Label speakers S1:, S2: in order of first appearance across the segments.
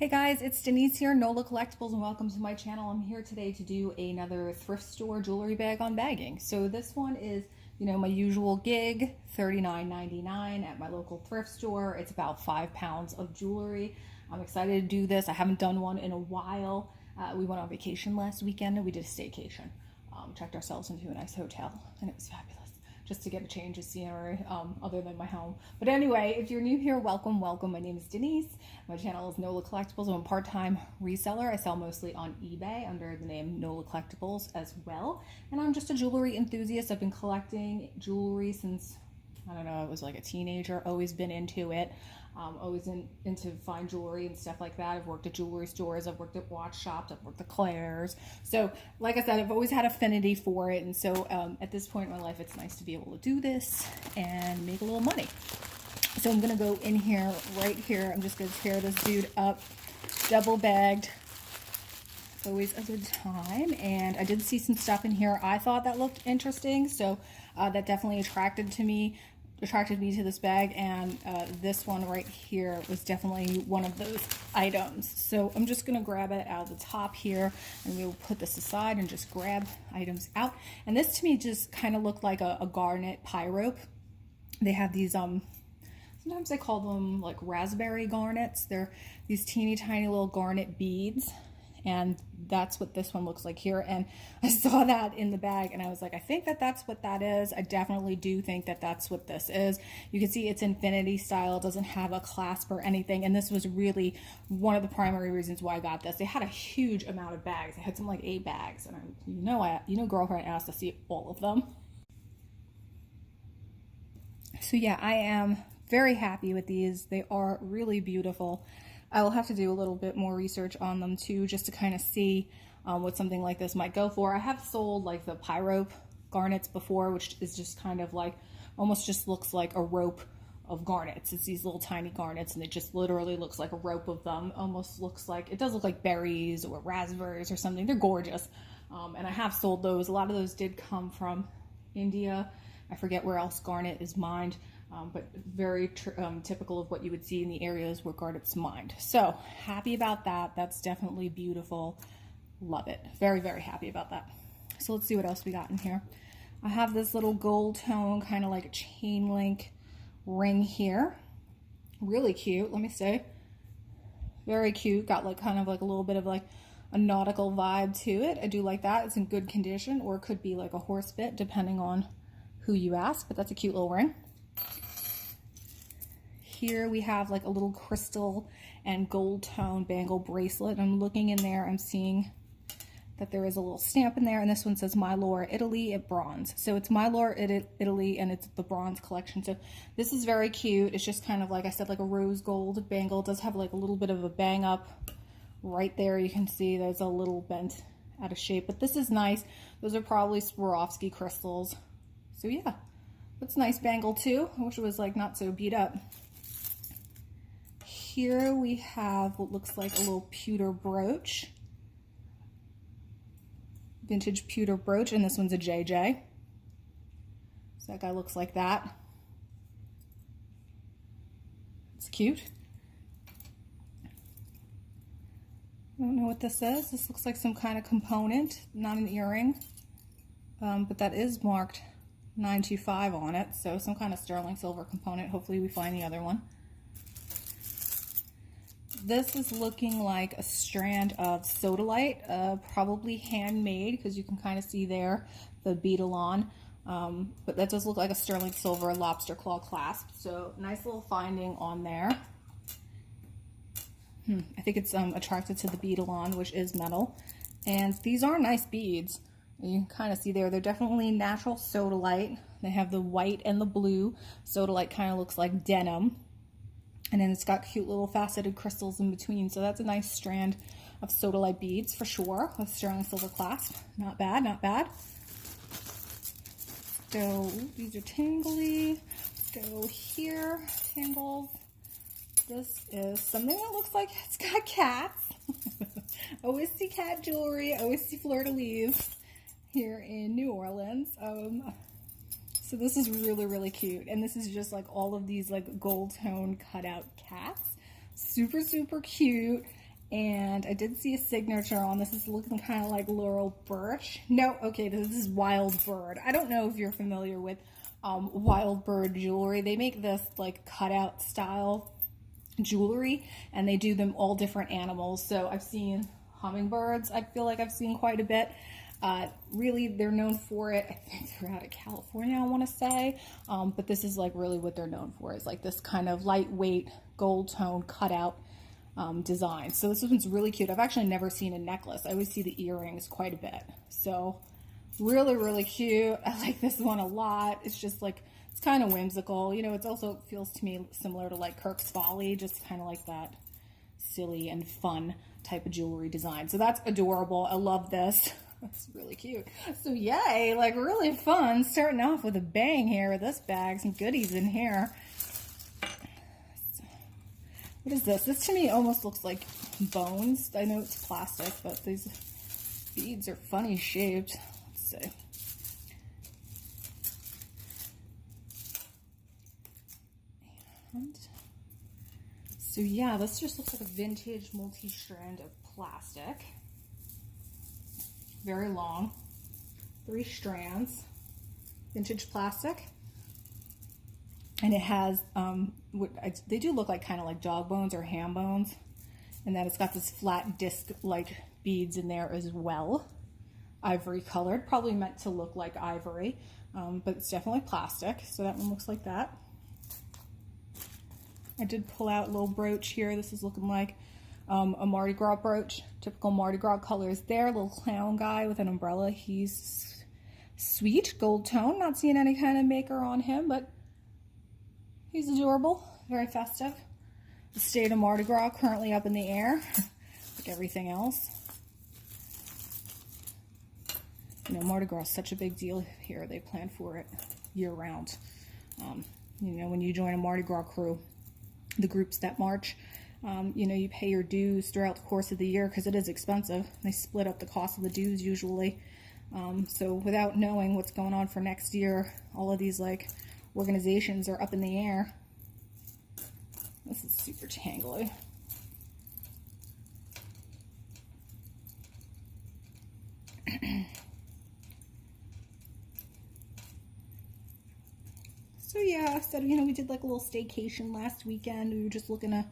S1: Hey guys, it's Denise here, NOLA Collectibles, and welcome to my channel. I'm here today to do another thrift store jewelry bag unbagging. So this one is, my usual gig, $39.99 at my local thrift store. It's about 5 pounds of jewelry. I'm excited to do this. I haven't done one in a while. We went on vacation last weekend and we did a staycation. Checked ourselves into a nice hotel and it was fabulous. Just to get a change of scenery other than my home. But anyway, if you're new here, welcome. My name is Denise. My channel is NOLA Collectibles. I'm a part-time reseller. I sell mostly on eBay under the name NOLA Collectibles as well. And I'm just a jewelry enthusiast. I've been collecting jewelry since, I don't know, I was like a teenager, always been into it. Always into fine jewelry and stuff like that. I've worked at jewelry stores, I've worked at watch shops, I've worked at Claire's. So like I said, I've always had affinity for it. And so at this point in my life, it's nice to be able to do this and make a little money. So I'm going to go in here, right here. I'm just going to tear this dude up, double bagged. It's always a good time. And I did see some stuff in here I thought that looked interesting. So that definitely attracted me to this bag, and this one right here was definitely one of those items. So I'm just gonna grab it out of the top here, and we'll put this aside and just grab items out. And this to me just kind of looked like a garnet pie rope. They have these sometimes I call them like raspberry garnets. They're these teeny tiny little garnet beads, and that's what this one looks like here. And I saw that in the bag and I was like, I think that's what that is. I definitely do think that's what this is. You can see it's infinity style. It doesn't have a clasp or anything, and this was really one of the primary reasons why I got this. They had a huge amount of bags. They had some like 8 bags, and girlfriend asked to see all of them. So yeah, I am very happy with these. They are really beautiful. I will have to do a little bit more research on them too, just to kind of see what something like this might go for. I have sold like the pie rope garnets before, which is just kind of like, almost just looks like a rope of garnets. It's these little tiny garnets, and it just literally looks like a rope of them. Almost looks like, it does look like berries or raspberries or something. They're gorgeous. And I have sold those. A lot of those did come from India. I forget where else garnet is mined. But very typical of what you would see in the areas where garnet's mined. So happy about that. That's definitely beautiful. Love it. Very, very happy about that. So let's see what else we got in here. I have this little gold tone, kind of like a chain link ring here. Really cute, let me say. Very cute. Got like kind of like a little bit of like a nautical vibe to it. I do like that. It's in good condition, or it could be like a horse bit depending on who you ask, but that's a cute little ring. Here we have like a little crystal and gold tone bangle bracelet. I'm looking in there, I'm seeing that there is a little stamp in there, and this one says My Laura Italy at bronze. So it's My Laura Italy, and it's the bronze collection. So this is very cute. It's just kind of like I said, like a rose gold bangle. It does have like a little bit of a bang up right there. You can see there's a little bent out of shape, but this is nice. Those are probably Swarovski crystals. So yeah, that's a nice bangle too. I wish it was like not so beat up. Here we have what looks like a little pewter brooch, vintage pewter brooch, and this one's a JJ. So that guy looks like that. It's cute. I don't know what this is. This looks like some kind of component, not an earring, but that is marked 925 on it, so some kind of sterling silver component. Hopefully we find the other one. This is looking like a strand of sodalite, probably handmade, because you can kind of see there the beetle on. But that does look like a sterling silver lobster claw clasp. So nice little finding on there. I think it's attracted to the beetle on, which is metal. And these are nice beads. You can kind of see there, they're definitely natural sodalite. They have the white and the blue. Sodalite kind of looks like denim. And then it's got cute little faceted crystals in between. So that's a nice strand of sodalite beads for sure, with sterling silver clasp. Not bad, not bad. So these are tangly. Let's go here, tangles. This is something that looks like it's got cats. Always see cat jewelry, always see fleur-de-lis here in New Orleans. So this is really, really cute. And this is just like all of these like gold tone cutout cats. Super, super cute. And I did see a signature on this. Is looking kind of like Laurel Birch. No, okay, this is Wild Bird. I don't know if you're familiar with Wild Bird jewelry. They make this like cutout style jewelry, and they do them all different animals. So I've seen hummingbirds. I feel like I've seen quite a bit. Really, they're known for it. I think they're out of California, I want to say. But this is like really what they're known for, is like this kind of lightweight gold tone cutout design. So this one's really cute. I've actually never seen a necklace. I always see the earrings quite a bit. So really, really cute. I like this one a lot. It's just like, it's kind of whimsical. You know, it also feels to me similar to like Kirk's Folly, just kind of like that silly and fun type of jewelry design. So that's adorable. I love this. That's really cute. So yay, like really fun. Starting off with a bang here with this bag. Some goodies in here. What is this? This to me almost looks like bones. I know it's plastic, but these beads are funny shaped. Let's see. And so yeah, this just looks like a vintage multi-strand of plastic. Very long. 3 strands. Vintage plastic. And it has, they do look like kind of like dog bones or ham bones. And then it's got this flat disc-like beads in there as well. Ivory colored, probably meant to look like ivory, but it's definitely plastic. So that one looks like that. I did pull out a little brooch here. This is looking like a Mardi Gras brooch. Typical Mardi Gras colors there. Little clown guy with an umbrella. He's sweet, gold tone. Not seeing any kind of maker on him, but he's adorable, very festive. The state of Mardi Gras currently up in the air, like everything else. You know, Mardi Gras is such a big deal here. They plan for it year round. You know, when you join a Mardi Gras crew, the groups that march, you know, you pay your dues throughout the course of the year because it is expensive. They split up the cost of the dues usually. So without knowing what's going on for next year, all of these like organizations are up in the air. This is super tangly. So yeah, so you know, we did like a little staycation last weekend. We were just looking to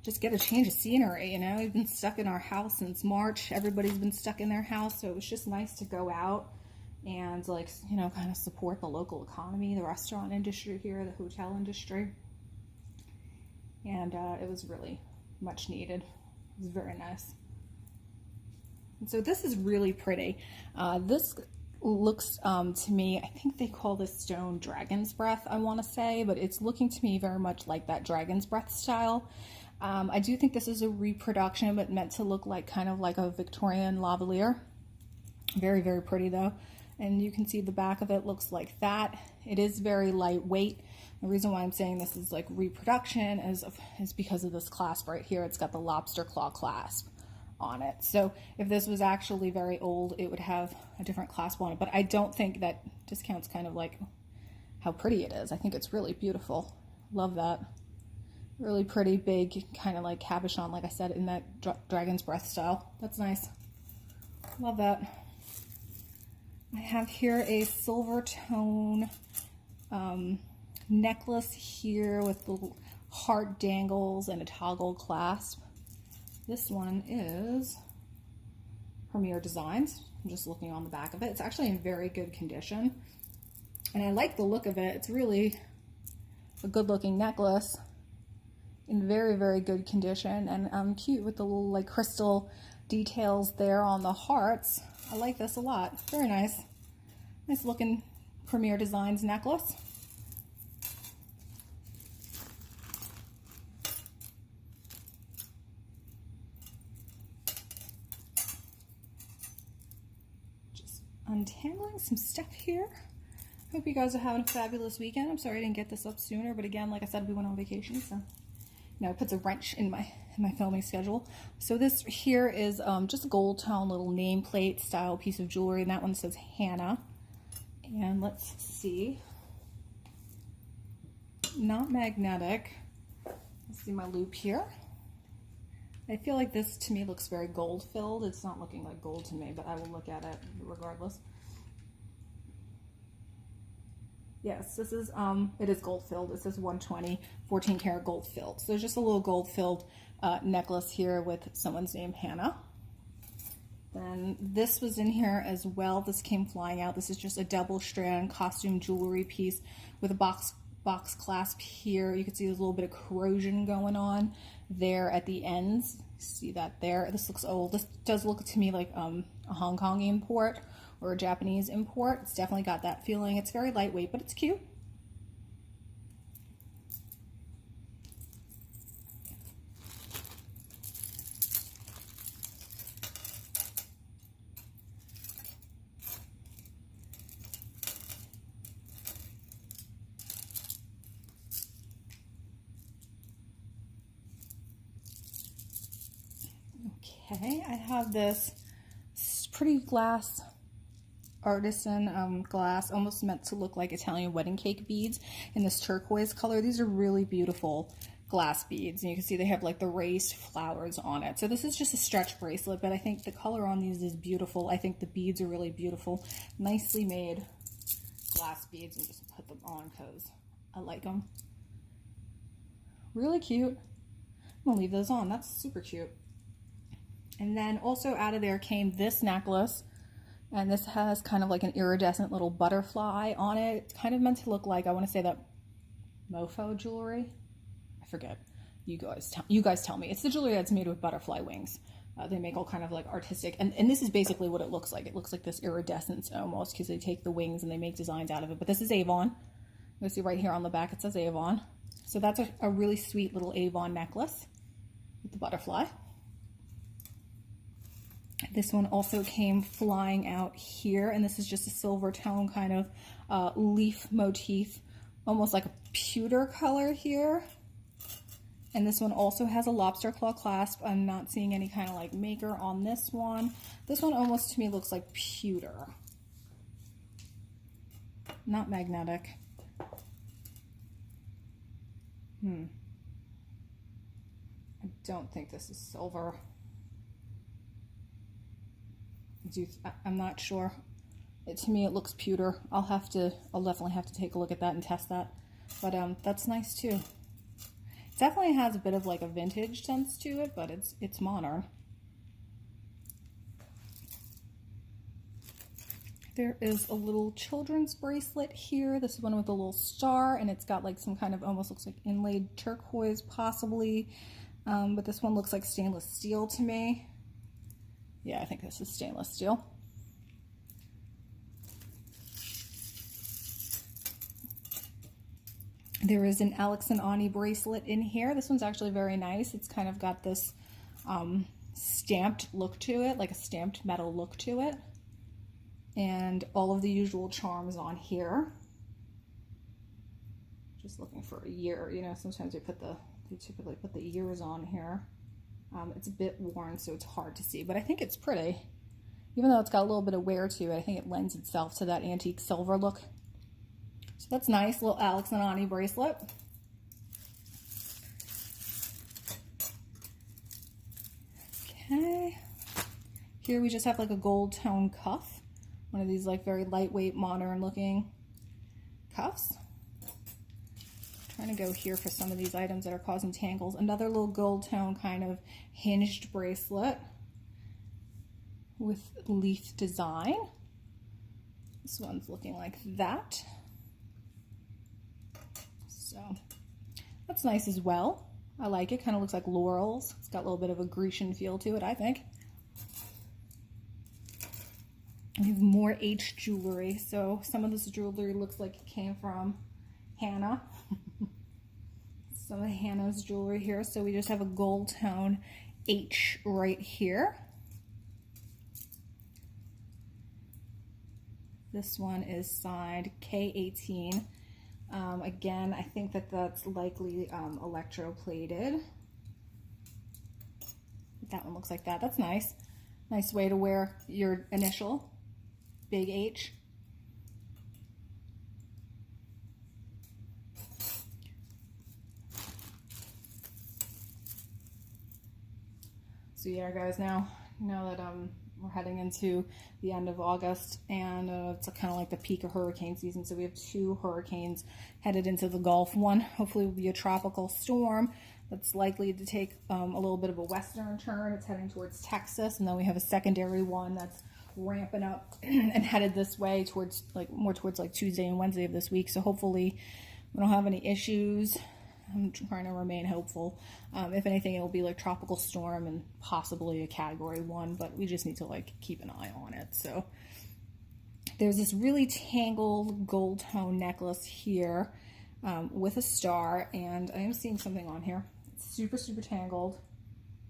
S1: just get a change of scenery, you know. We've been stuck in our house since March. Everybody's been stuck in their house, so it was just nice to go out and like, you know, kind of support the local economy, the restaurant industry here, the hotel industry. And it was really much needed. It was very nice. And so this is really pretty. This looks to me, I think they call this stone dragon's breath, I want to say, but it's looking to me very much like that dragon's breath style. I do think this is a reproduction, but meant to look like kind of like a Victorian lavalier. Very, very pretty though. And you can see the back of it looks like that. It is very lightweight. The reason why I'm saying this is like reproduction is because of this clasp right here. It's got the lobster claw clasp on it. So if this was actually very old, it would have a different clasp on it. But I don't think that discounts kind of like how pretty it is. I think it's really beautiful. Love that. Really pretty, big, kind of like cabochon, like I said, in that dragon's breath style. That's nice. Love that. I have here a Silvertone necklace here with the heart dangles and a toggle clasp. This one is Premier Designs. I'm just looking on the back of it. It's actually in very good condition. And I like the look of it. It's really a good looking necklace in very, very good condition. And cute with the little like crystal details there on the hearts. I like this a lot. Very nice. Nice looking Premier Designs necklace. Just untangling some stuff here. Hope you guys are having a fabulous weekend. I'm sorry I didn't get this up sooner, but again, like I said, we went on vacation, so it puts a wrench in my filming schedule. So this here is just a gold tone little nameplate style piece of jewelry, and that one says Hannah. And let's see, not magnetic. Let's see my loop here. I feel like this to me looks very gold filled. It's not looking like gold to me, but I will look at it regardless. Yes, this is, it is gold filled. It says 120, 14 karat gold filled. So there's just a little gold filled necklace here with someone's name, Hannah. Then this was in here as well. This came flying out. This is just a double strand costume jewelry piece with a box clasp here. You can see there's a little bit of corrosion going on there at the ends. See that there? This looks old. This does look to me like a Hong Kong import or a Japanese import. It's definitely got that feeling. It's very lightweight, but it's cute. Okay, I have this pretty glass, artisan glass, almost meant to look like Italian wedding cake beads in this turquoise color. These are really beautiful glass beads, and you can see they have like the raised flowers on it. So this is just a stretch bracelet, but I think the color on these is beautiful. I think the beads are really beautiful. Nicely made glass beads, and just put them on because I like them. Really cute. I'm gonna leave those on. That's super cute. And then also out of there came this necklace, and this has kind of like an iridescent little butterfly on it. It's kind of meant to look like, I want to say that mofo jewelry. I forget. You guys tell me. It's the jewelry that's made with butterfly wings. They make all kind of like artistic, and this is basically what it looks like. It looks like this iridescence almost, because they take the wings and they make designs out of it. But this is Avon. You'll see right here on the back it says Avon. So that's a really sweet little Avon necklace with the butterfly. This one also came flying out here, and this is just a silver tone kind of leaf motif, almost like a pewter color here. And this one also has a lobster claw clasp. I'm not seeing any kind of like maker on this one. This one almost to me looks like pewter, not magnetic. I don't think this is silver. I'm not sure. To me, it looks pewter. I'll definitely have to take a look at that and test that. But that's nice too. It definitely has a bit of like a vintage sense to it, but it's modern. There is a little children's bracelet here. This is one with a little star, and it's got like some kind of almost looks like inlaid turquoise possibly. But this one looks like stainless steel to me. Yeah, I think this is stainless steel. There is an Alex and Ani bracelet in here. This one's actually very nice. It's kind of got this stamped look to it, like a stamped metal look to it. And all of the usual charms on here. Just looking for a year. You know, sometimes they typically put the years on here. It's a bit worn, so it's hard to see, but I think it's pretty. Even though it's got a little bit of wear to it, I think it lends itself to that antique silver look. So that's nice, little Alex and Ani bracelet. Okay. Here we just have like a gold tone cuff. One of these like very lightweight, modern looking cuffs. Trying to go here for some of these items that are causing tangles. Another little gold tone kind of hinged bracelet with leaf design. This one's looking like that. So that's nice as well. I like it. Kind of looks like laurels. It's got a little bit of a Grecian feel to it, I think. We have more H jewelry. So some of this jewelry looks like it came from Hannah. Some of Hannah's jewelry here. So we just have a gold tone H right here. This one is signed K18. Again, I think that's likely electroplated. That one looks like that. That's nice. Nice way to wear your initial, big H. So yeah, guys, now that we're heading into the end of August, and it's kind of like the peak of hurricane season. So we have 2 hurricanes headed into the Gulf. One hopefully will be a tropical storm that's likely to take a little bit of a western turn. It's heading towards Texas, and then we have a secondary one that's ramping up and headed this way towards more towards Tuesday and Wednesday of this week. So hopefully we don't have any issues. I'm trying to remain hopeful. If anything, it'll be like tropical storm and possibly a category 1, but we just need to keep an eye on it. So there's this really tangled gold tone necklace here with a star, and I am seeing something on here. It's super, super tangled,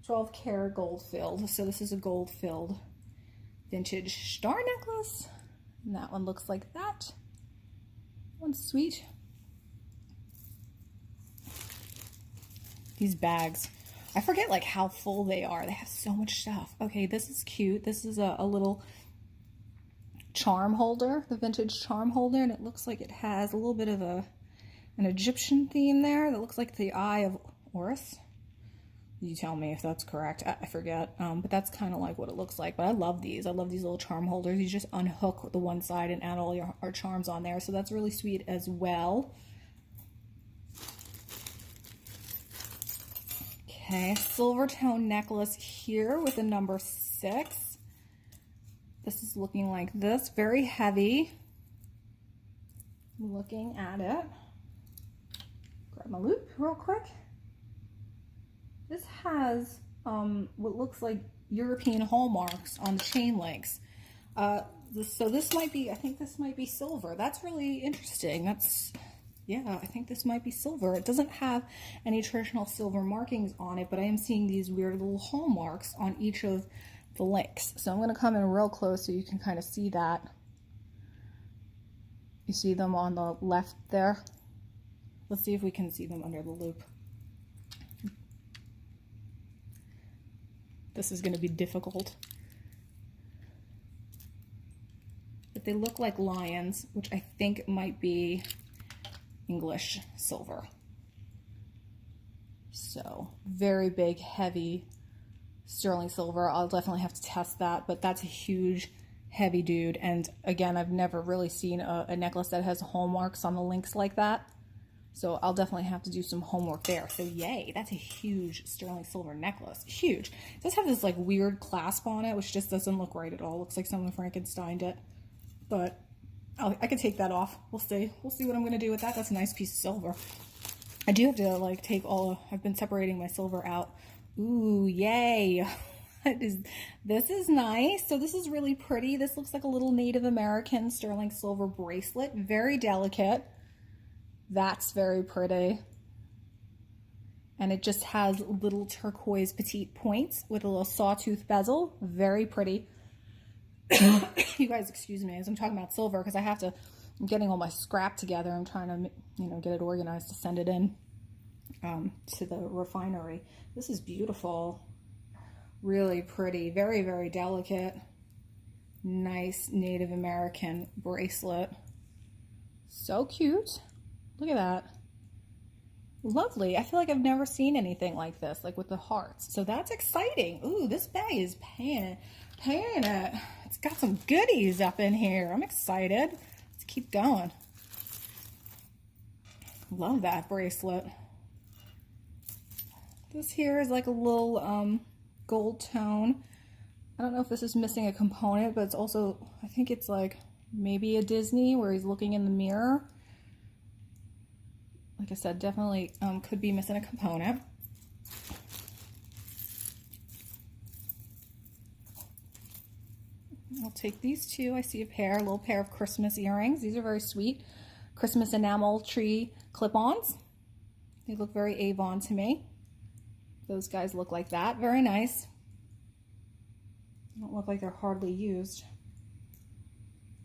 S1: 12 karat gold filled. So this is a gold filled vintage star necklace, and that one looks like that. One's sweet. These bags, I forget how full they are. They have so much stuff. Okay, this is cute. This is a little charm holder, the vintage charm holder, and it looks like it has a little bit of an Egyptian theme there that looks like the Eye of Horus. You tell me if that's correct. I forget, but that's kind of like what it looks like. But I love these. I love these little charm holders. You just unhook the one side and add all your charms on there. So that's really sweet as well. Okay, Silvertone necklace here with a number 6. This is looking like this, very heavy. Looking at it. Grab my loop real quick. This has what looks like European hallmarks on the chain links. So this might be, I think this might be silver. That's really interesting. Yeah, I think this might be silver. It doesn't have any traditional silver markings on it, but I am seeing these weird little hallmarks on each of the links. So I'm going to come in real close so you can kind of see that. You see them on the left there? Let's see if we can see them under the loop. This is going to be difficult. But they look like lions, which I think might be English silver. So very big, heavy sterling silver. I'll definitely have to test that, but that's a huge, heavy dude. And again, I've never really seen a necklace that has hallmarks on the links like that. So I'll definitely have to do some homework there. So yay, that's a huge sterling silver necklace. Huge. It does have this weird clasp on it, which just doesn't look right at all. Looks like someone Frankensteined it. But I could take that off. We'll see. We'll see what I'm going to do with that. That's a nice piece of silver. I do have to take I've been separating my silver out. Ooh, yay. This is nice. So this is really pretty. This looks like a little Native American sterling silver bracelet. Very delicate. That's very pretty. And it just has little turquoise petite points with a little sawtooth bezel. Very pretty. You guys excuse me as I'm talking about silver, because I'm getting all my scrap together. I'm trying to get it organized to send it in to the refinery. This is beautiful. Really pretty. Very, very delicate. Nice Native American bracelet. So cute. Look at that. Lovely. I feel like I've never seen anything like this, with the hearts. So that's exciting. Ooh, this bag is paying it. It's got some goodies up in here. I'm excited. Let's keep going. Love that bracelet. This here is a little gold tone. I don't know if this is missing a component, but it's also, I think it's maybe a Disney where he's looking in the mirror. Like I said, definitely could be missing a component. I'll take these 2. I see a little pair of Christmas earrings. These are very sweet. Christmas enamel tree clip-ons. They look very Avon to me. Those guys look like that. Very nice. They don't look like they're hardly used.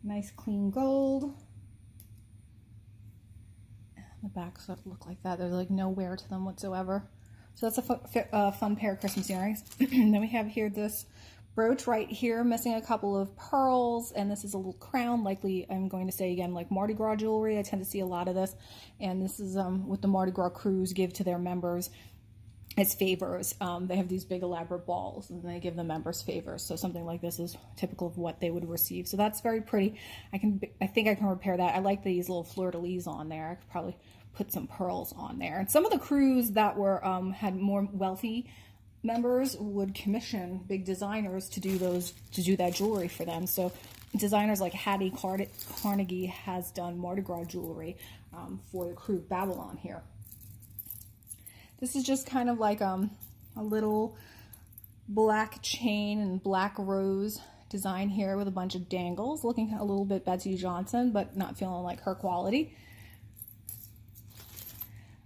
S1: Nice clean gold. The backs look like that. There's no wear to them whatsoever. So that's a fun pair of Christmas earrings. Then we have here this brooch right here, missing a couple of pearls, and this is a little crown, likely, I'm going to say again, Mardi Gras jewelry. I tend to see a lot of this, and this is what the Mardi Gras crews give to their members as favors. They have these big elaborate balls and they give the members favors. So something like this is typical of what they would receive. So that's very pretty. I think I can repair that. I like these little fleur-de-lis on there. I could probably put some pearls on there. And some of the crews that were had more wealthy members would commission big designers to do that jewelry for them. So designers like Hattie Carnegie has done Mardi Gras jewelry for the crew of Babylon here. This is just kind of like a little black chain and black rose design here with a bunch of dangles, looking a little bit Betsy Johnson, but not feeling like her quality.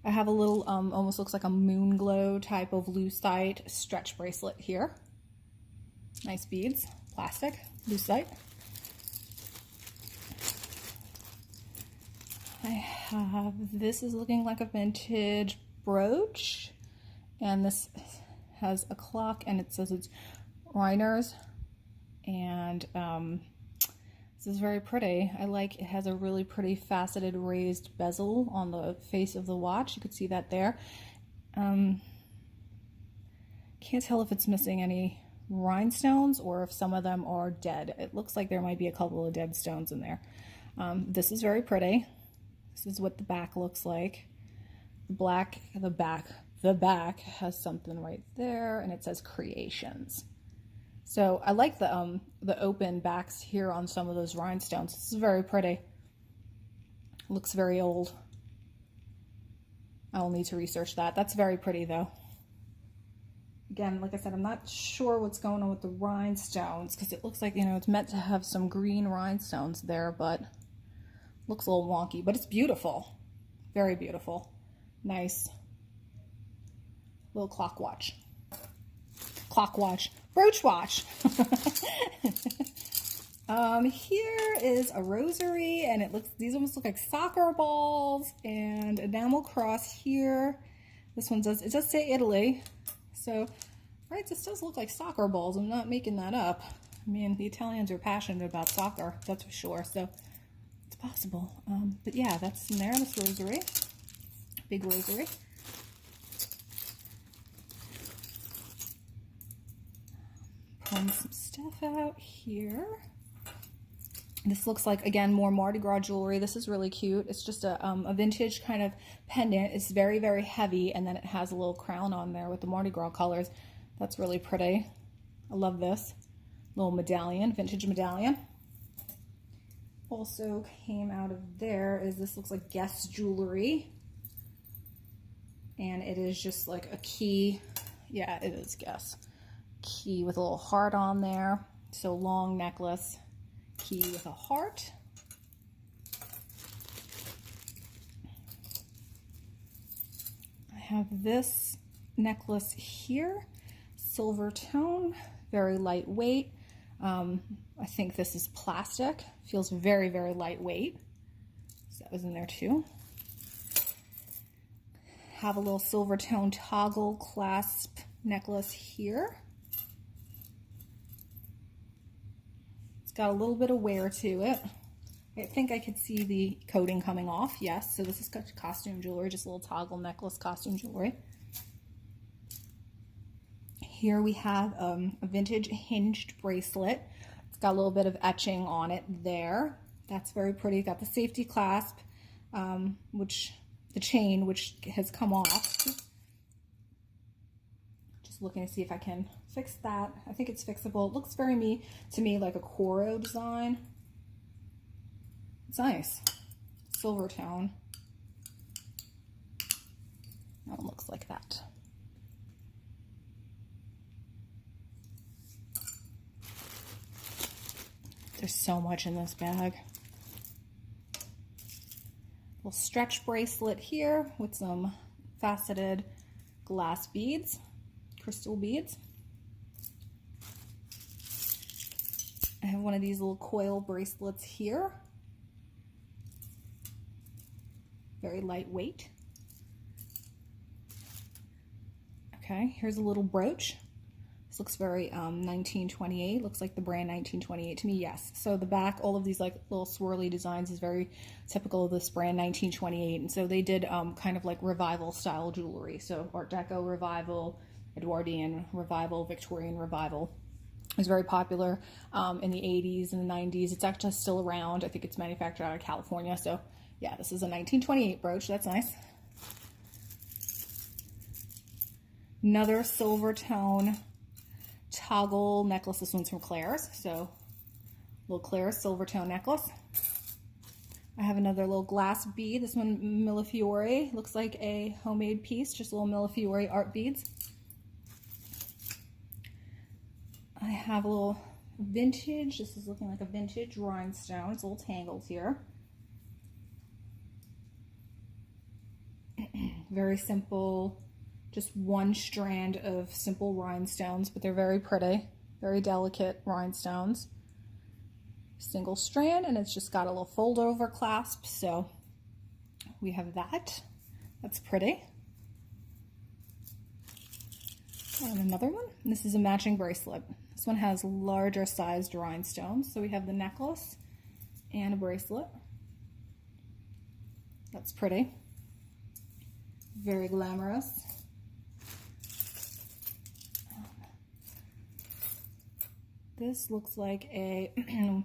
S1: I have a little, almost looks like a moon glow type of lucite stretch bracelet here. Nice beads, plastic, lucite. I have, this is looking like a vintage brooch, and this has a clock and it says it's Rhiners, and this is very pretty. I like, it has a really pretty faceted raised bezel on the face of the watch. You could see that there. Can't tell if it's missing any rhinestones or if some of them are dead. It looks like there might be a couple of dead stones in there. This is very pretty. This is what the back looks like. The back has something right there, and it says Creations. So I like the open backs here on some of those rhinestones. This is very pretty. Looks very old. I'll need to research that. That's very pretty though. Again, like I said, I'm not sure what's going on with the rhinestones because it looks like, you know, it's meant to have some green rhinestones there, but looks a little wonky, but it's beautiful. Very beautiful. Nice little clock watch. Brooch watch. Here is a rosary, and it looks, these almost look like soccer balls, and enamel cross here. This one does, it does say Italy. So, right, this does look like soccer balls. I'm not making that up. I mean, the Italians are passionate about soccer, that's for sure. So it's possible. But yeah, that's in there, this rosary. Big rosary. Pulling some stuff out here. This looks like, again, more Mardi Gras jewelry. This is really cute. It's just a vintage kind of pendant. It's very, very heavy, and then it has a little crown on there with the Mardi Gras colors. That's really pretty. I love this. Little medallion, vintage medallion. Also came out of there is this looks like Guess jewelry. And it is just like a key. Yeah, it is Guess. Key with a little heart on there. So long necklace, key with a heart. I have this necklace here, Silvertone, very lightweight. I think this is plastic. Feels very, very lightweight. So that was in there too. Have a little Silvertone toggle clasp necklace here. It's got a little bit of wear to it. I think I could see the coating coming off, yes. So this is costume jewelry, just a little toggle necklace costume jewelry. Here we have a vintage hinged bracelet. It's got a little bit of etching on it there. That's very pretty. Got the safety clasp, the chain, which has come off. Just looking to see if I can fix that. I think it's fixable. It looks very to me like a Coro design. It's nice. Silvertone. That one looks like that. There's so much in this bag. Little stretch bracelet here with some faceted glass beads, crystal beads. I have one of these little coil bracelets here. Very lightweight. Okay, here's a little brooch. This looks very 1928. Looks like the brand 1928 to me. Yes. So the back, all of these like little swirly designs is very typical of this brand 1928. And so they did kind of like revival style jewelry. So Art Deco revival, Edwardian revival, Victorian revival. It was very popular in the 80s and the 90s. It's actually still around. I think it's manufactured out of California. So yeah, this is a 1928 brooch. That's nice. Another Silvertone toggle necklace. This one's from Claire's. So little Claire's Silvertone necklace. I have another little glass bead. This one Millefiori. Looks like a homemade piece. Just little Millefiori art beads. I have a little vintage. This is looking like a vintage rhinestone. It's a little tangled here. Very simple. Just one strand of simple rhinestones, but they're very pretty, very delicate rhinestones. Single strand, and it's just got a little fold over clasp, so we have that. That's pretty. And another one. This is a matching bracelet. This one has larger sized rhinestones, so we have the necklace and a bracelet. That's pretty. Very glamorous. This looks like a, they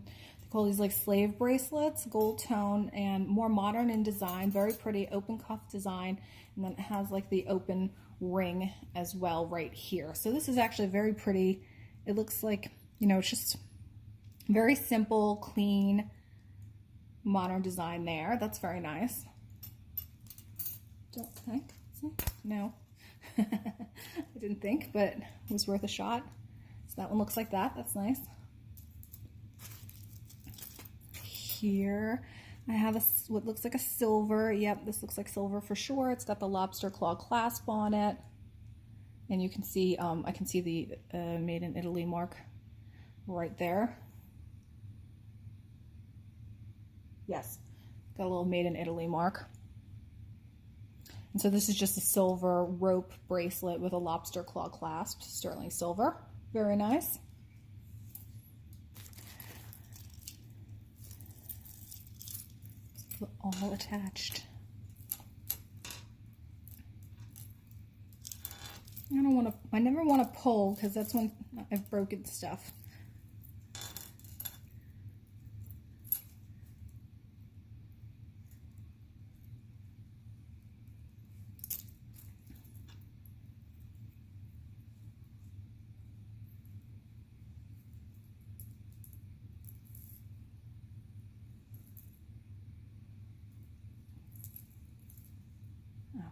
S1: call these like slave bracelets, gold tone and more modern in design, very pretty open cuff design. And then it has like the open ring as well right here. So this is actually very pretty. It looks like, you know, it's just very simple, clean, modern design there. That's very nice. Don't think, no, I didn't think, but it was worth a shot. So that one looks like that. That's nice. Here I have what looks like a silver. Yep, this looks like silver for sure. It's got the lobster claw clasp on it. And you can see, I can see the Made in Italy mark right there. Yes, got a little Made in Italy mark. And so this is just a silver rope bracelet with a lobster claw clasp, sterling silver. Very nice. All attached. I never want to pull because that's when I've broken stuff.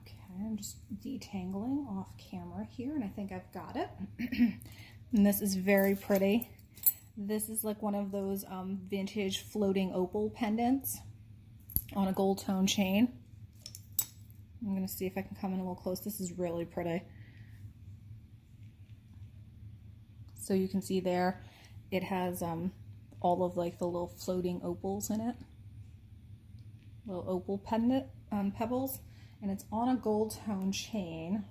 S1: Okay, I'm just detangling off camera here, and I think I've got it. And this is very pretty. This is like one of those vintage floating opal pendants on a gold tone chain. I'm going to see if I can come in a little close. This is really pretty. So you can see there, it has all of like the little floating opals in it. Little opal pendant pebbles. And it's on a gold tone chain.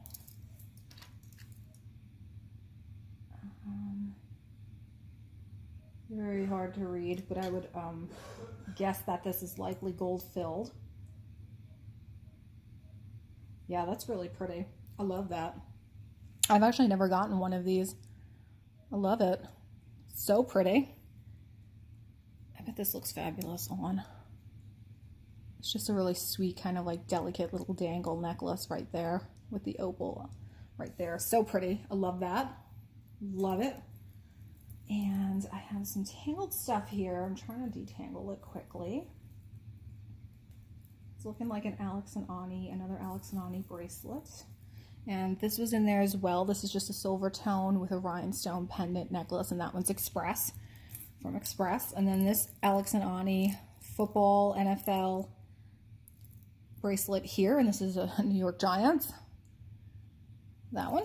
S1: Very hard to read, but I would guess that this is likely gold filled. Yeah, that's really pretty. I love that. I've actually never gotten one of these. I love it. So pretty. I bet this looks fabulous on. It's just a really sweet kind of like delicate little dangle necklace right there with the opal right there. So pretty. I love that. Love it. And I have some tangled stuff here. I'm trying to detangle it quickly. It's looking like an Alex and Ani, another Alex and Ani bracelet. And this was in there as well. This is just a silver tone with a rhinestone pendant necklace, and that one's Express, from Express. And then this Alex and Ani football NFL bracelet here, and this is a New York Giants. That one.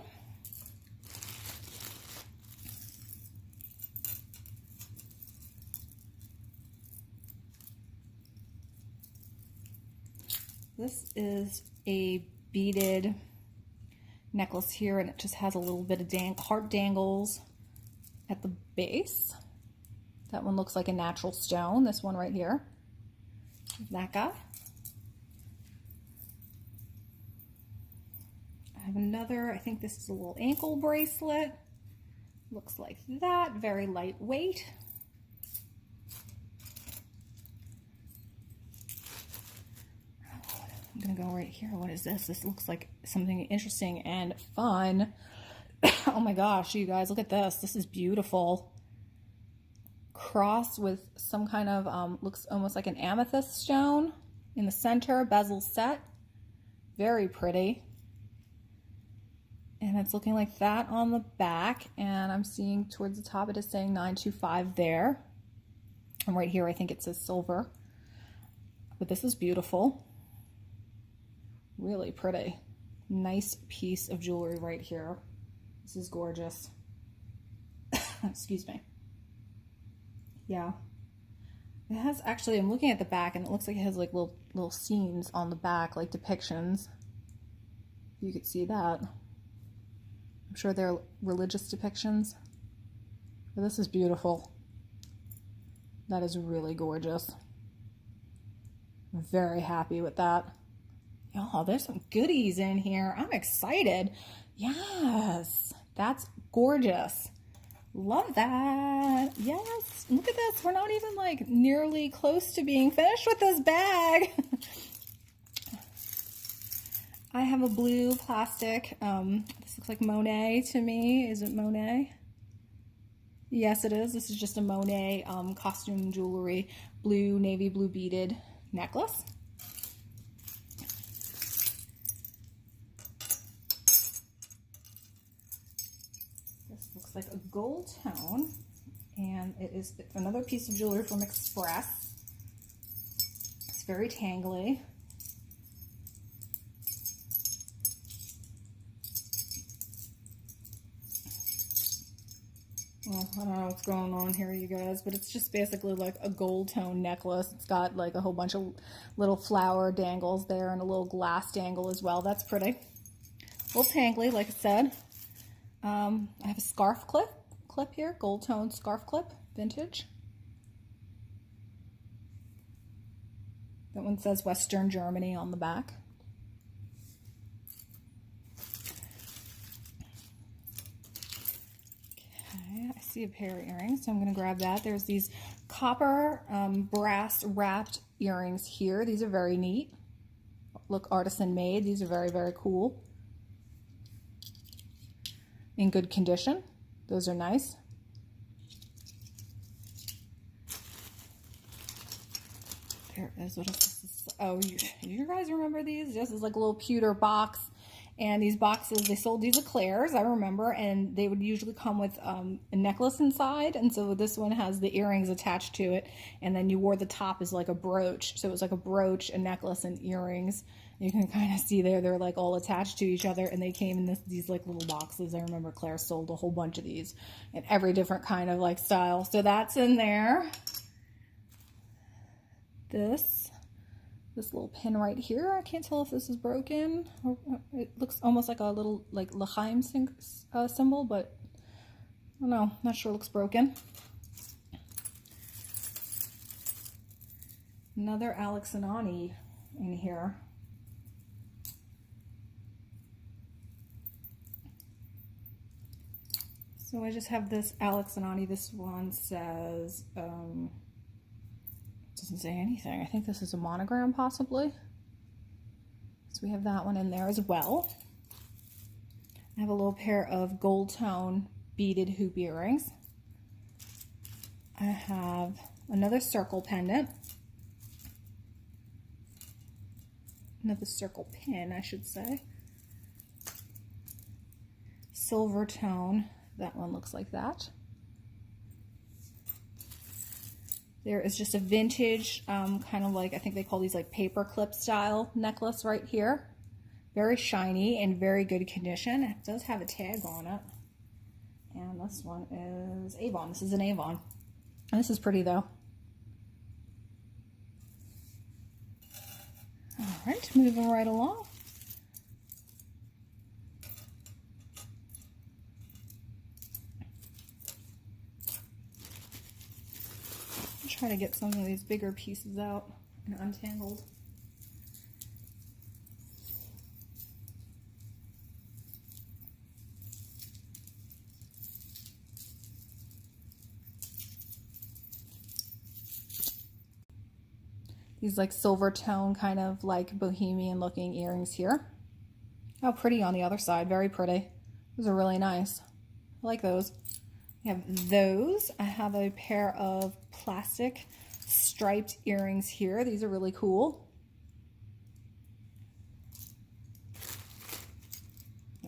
S1: This is a beaded necklace here, and it just has a little bit of heart dangles at the base. That one looks like a natural stone. This one right here, that guy. I have another, I think this is a little ankle bracelet. Looks like that, very lightweight. I'm gonna go right here. What is this? This looks like something interesting and fun. Oh my gosh, you guys, look at this. This is beautiful. Cross with some kind of, looks almost like an amethyst stone in the center, bezel set. Very pretty. And it's looking like that on the back. And I'm seeing towards the top, it is saying 925 there. And right here, I think it says silver. But this is beautiful. Really pretty. Nice piece of jewelry right here. This is gorgeous. Excuse me. Yeah. It has actually, I'm looking at the back and it looks like it has like little scenes on the back, like depictions. You could see that. I'm sure they're religious depictions. But this is beautiful. That is really gorgeous. I'm very happy with that. Y'all, there's some goodies in here. I'm excited. Yes, that's gorgeous. Love that. Yes, look at this. We're not even like nearly close to being finished with this bag. I have a blue plastic. This looks like Monet to me. Is it Monet? Yes, it is. This is just a Monet costume jewelry, blue, navy blue beaded necklace. This looks like a gold tone, and it is another piece of jewelry from Express. It's very tangly. Well, I don't know what's going on here, you guys, but it's just basically like a gold tone necklace. It's got like a whole bunch of little flower dangles there and a little glass dangle as well. That's pretty. A little tangly, like I said. I have a scarf clip here, gold tone scarf clip, vintage. That one says Western Germany on the back. I see a pair of earrings, so I'm going to grab that. There's these copper brass wrapped earrings here. These are very neat. Look, artisan made. These are very, very cool. In good condition. Those are nice. There is, what is this? Oh, you guys remember these? This is like a little pewter box. And these boxes, they sold these at Claire's, I remember, and they would usually come with a necklace inside. And so this one has the earrings attached to it, and then you wore the top as like a brooch. So it was like a brooch, a necklace, and earrings. You can kind of see there, they're like all attached to each other, and they came in these like little boxes. I remember Claire sold a whole bunch of these in every different kind of like style. So that's in there. This little pin right here, I can't tell if this is broken. Or it looks almost like a little like L'Chaim symbol, but I don't know, not sure it looks broken. Another Alex and Ani in here. So I just have this Alex and Ani. This one says, doesn't say anything. I think this is a monogram possibly. So we have that one in there as well. I have a little pair of gold tone beaded hoop earrings. I have another circle pendant. Another circle pin, I should say. Silvertone. That one looks like that. There is just a vintage, kind of like, I think they call these like paper clip style necklace right here. Very shiny and very good condition. It does have a tag on it. And this one is Avon. This is an Avon. And this is pretty though. All right, moving right along. try to get some of these bigger pieces out and untangled. These like silver tone, kind of like bohemian looking earrings here. How pretty on the other side, very pretty. Those are really nice. I like those. I have those. I have a pair of plastic striped earrings here. These are really cool.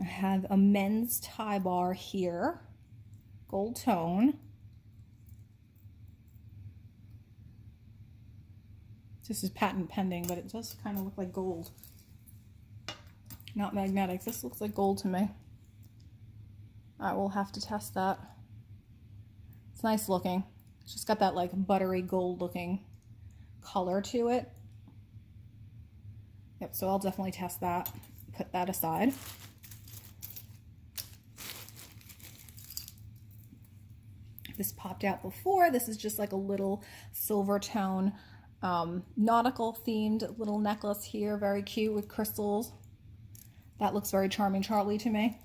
S1: I have a men's tie bar here, gold tone. This is patent pending, but it does kind of look like gold. Not magnetic. This looks like gold to me. I will have to test that. It's nice looking. It's just got that like buttery gold looking color to it. Yep, so I'll definitely test that. Put that aside. This popped out before. This is just like a little silver tone nautical themed little necklace here. Very cute with crystals. That looks very Charming Charlie to me.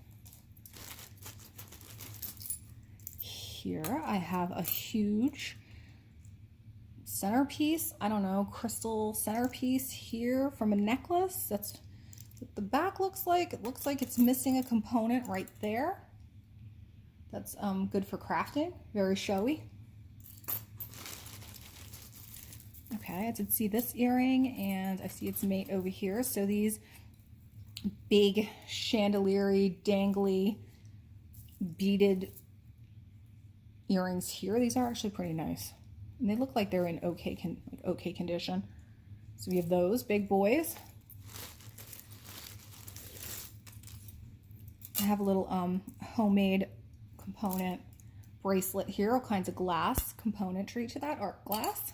S1: Here I have a huge centerpiece. I don't know, crystal centerpiece here from a necklace. That's what the back looks like. It looks like it's missing a component right there. That's good for crafting. Very showy. Okay, I did see this earring, and I see its mate over here. So these big chandelier-y, dangly, beaded earrings here. These are actually pretty nice. And they look like they're in okay condition. So we have those big boys. I have a little homemade component bracelet here, all kinds of glass componentry to that, art glass.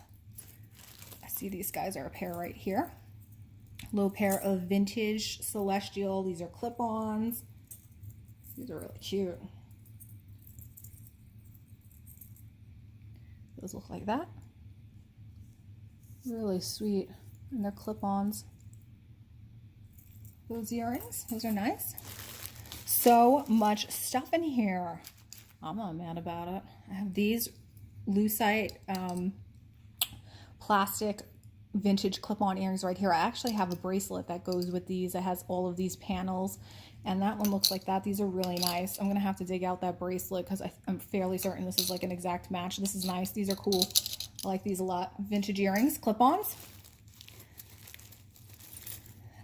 S1: I see these guys are a pair right here. Little pair of vintage celestial. These are clip-ons. These are really cute. Those look like that. Really sweet. And they're clip-ons. Those earrings, those are nice. So much stuff in here. I'm not mad about it. I have these lucite plastic vintage clip-on earrings right here. I actually have a bracelet that goes with these. It has all of these panels, and that one looks like that. These are really nice. I'm gonna have to dig out that bracelet because I'm fairly certain this is like an exact match. This is nice. These are cool. I like these a lot. Vintage earrings, clip-ons.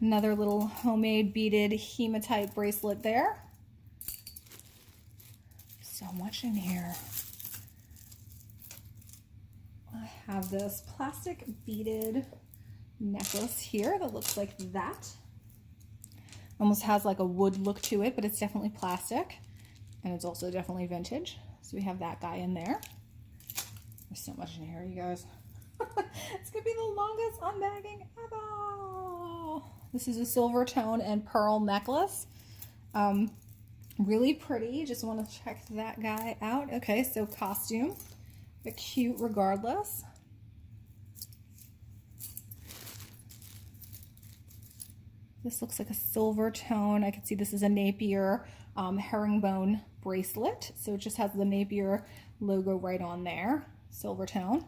S1: Another little homemade beaded hematite bracelet there. So much in here. I have this plastic beaded necklace here that looks like that. Almost has like a wood look to it, but it's definitely plastic. And it's also definitely vintage. So we have that guy in there. There's so much in here, you guys. It's gonna be the longest unbagging ever. This is a Silvertone and pearl necklace. Really pretty. Just want to check that guy out. Okay, so costume. But cute regardless. This looks like a silver tone. I can see this is a Napier herringbone bracelet. So it just has the Napier logo right on there. Silver tone.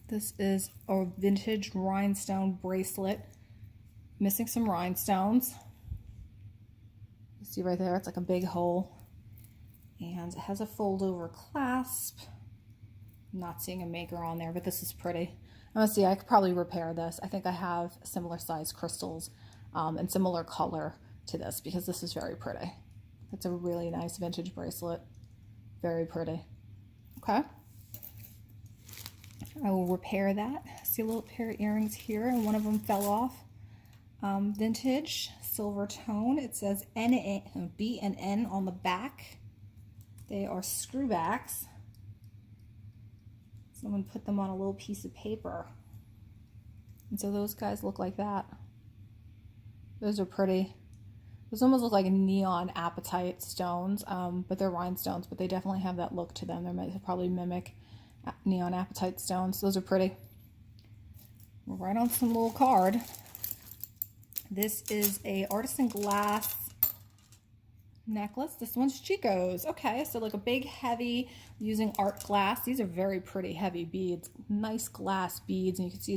S1: This is a vintage rhinestone bracelet. Missing some rhinestones. You see right there, it's like a big hole. And it has a fold over clasp. I'm not seeing a maker on there, but this is pretty. I'm gonna see, I could probably repair this. I think I have similar size crystals and similar color to this because this is very pretty. It's a really nice vintage bracelet. Very pretty. Okay. I will repair that. See a little pair of earrings here, and one of them fell off. Vintage silver tone. It says B and N on the back. They are screwbacks. Someone put them on a little piece of paper. And so those guys look like that. Those are pretty. Those almost look like neon apatite stones, but they're rhinestones, but they definitely have that look to them. They're meant to probably mimic neon apatite stones. Those are pretty. We're right on some little card. This is a Artisan glass necklace. This one's Chico's. Okay, so like a big heavy using art glass. These are very pretty heavy beads. Nice glass beads, and you can see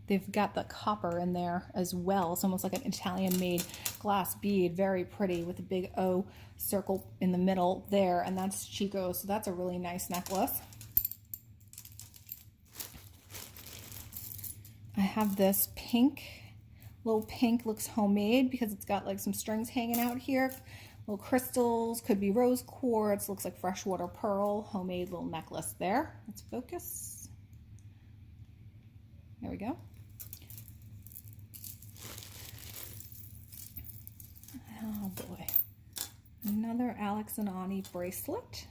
S1: they've got the copper in there as well. It's almost like an Italian made glass bead. Very pretty with a big O circle in the middle there, and that's Chico's. So that's a really nice necklace. I have this pink, little pink, looks homemade because it's got like some strings hanging out here. Little crystals, could be rose quartz, looks like freshwater pearl, homemade little necklace there. Let's focus. There we go. Oh boy. Another Alex and Ani bracelet.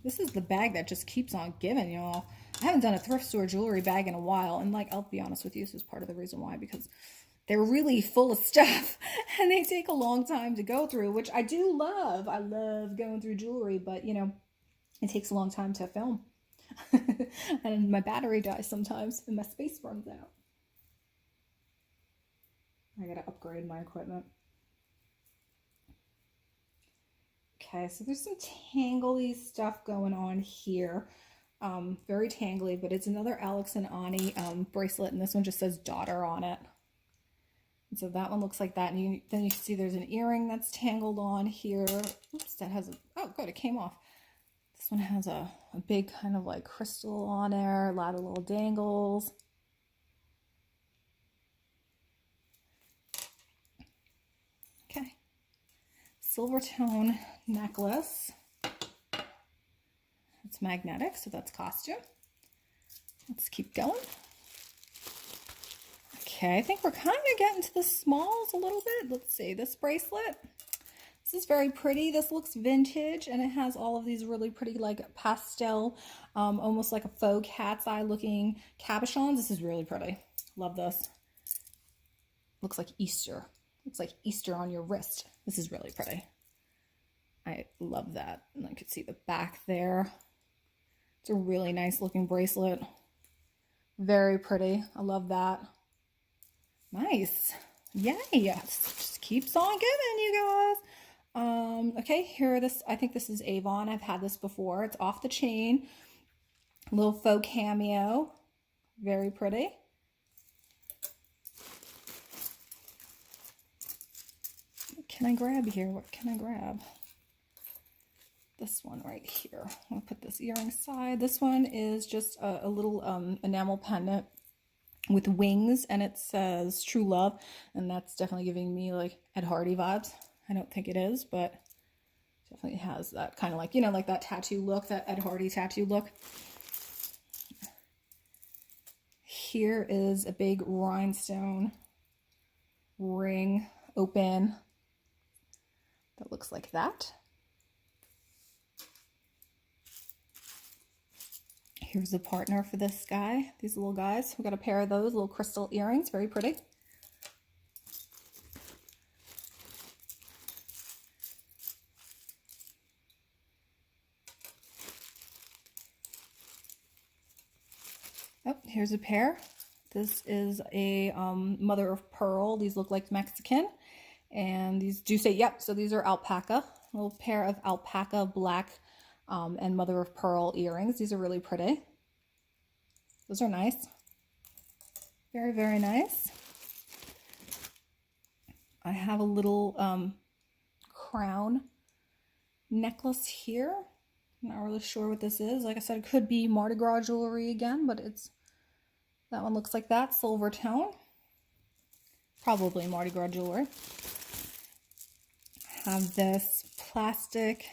S1: This is the bag that just keeps on giving, y'all. I haven't done a thrift store jewelry bag in a while, and like, I'll be honest with you, this is part of the reason why, because they're really full of stuff and they take a long time to go through, which I do love. I love going through jewelry, but you know, it takes a long time to film. And my battery dies sometimes and my space runs out. I gotta upgrade my equipment. Okay, so there's some tangly stuff going on here. Very tangly, but it's another Alex and Ani bracelet, and this one just says daughter on it. And so that one looks like that, and then you can see there's an earring that's tangled on here. Oops, that has a, oh good, it came off. This one has a big kind of like crystal on there, a lot of little dangles. Okay, Silvertone necklace. It's magnetic, so that's costume. Let's keep going. Okay, I think we're kind of getting to the smalls a little bit. Let's see, this bracelet. This is very pretty. This looks vintage, and it has all of these really pretty like pastel, almost like a faux cat's eye looking cabochons. This is really pretty. Love this. Looks like Easter. Looks like Easter on your wrist. This is really pretty. I love that. And I could see the back there. It's a really nice looking bracelet. Very pretty. I love that. Nice. Yay. Just keeps on giving, you guys. Okay, here this, I think this is Avon. I've had this before. It's off the chain. A little faux cameo. Very pretty. What can I grab here? What can I grab? This one right here. I'll put this earring aside. This one is just a little enamel pendant with wings, and it says True Love, and that's definitely giving me like Ed Hardy vibes. I don't think it is, but definitely has that kind of like, you know, like that tattoo look, that Ed Hardy tattoo look. Here is a big rhinestone ring open that looks like that. Here's the partner for this guy, these little guys. We got a pair of those little crystal earrings, very pretty. Oh, here's a pair. This is a mother of pearl. These look like Mexican, and these do say, yep, so these are alpaca. A little pair of alpaca black and mother of pearl earrings. These are really pretty. Those are nice. Very, very nice. I have a little crown necklace here. I'm not really sure what this is. Like I said, it could be Mardi Gras jewelry again, but it's, that one looks like that, Silvertone. Probably Mardi Gras jewelry. I have this plastic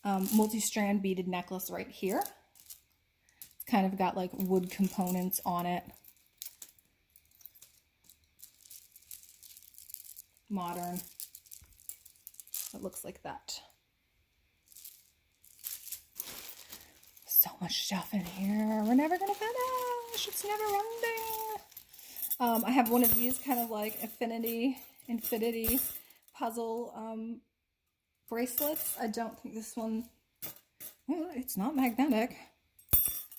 S1: multi-strand beaded necklace right here. It's kind of got like wood components on it. Modern. It looks like that. So much stuff in here. We're never gonna finish. It's never ending. I have one of these kind of like infinity puzzle bracelets. I don't think this one, It's not magnetic.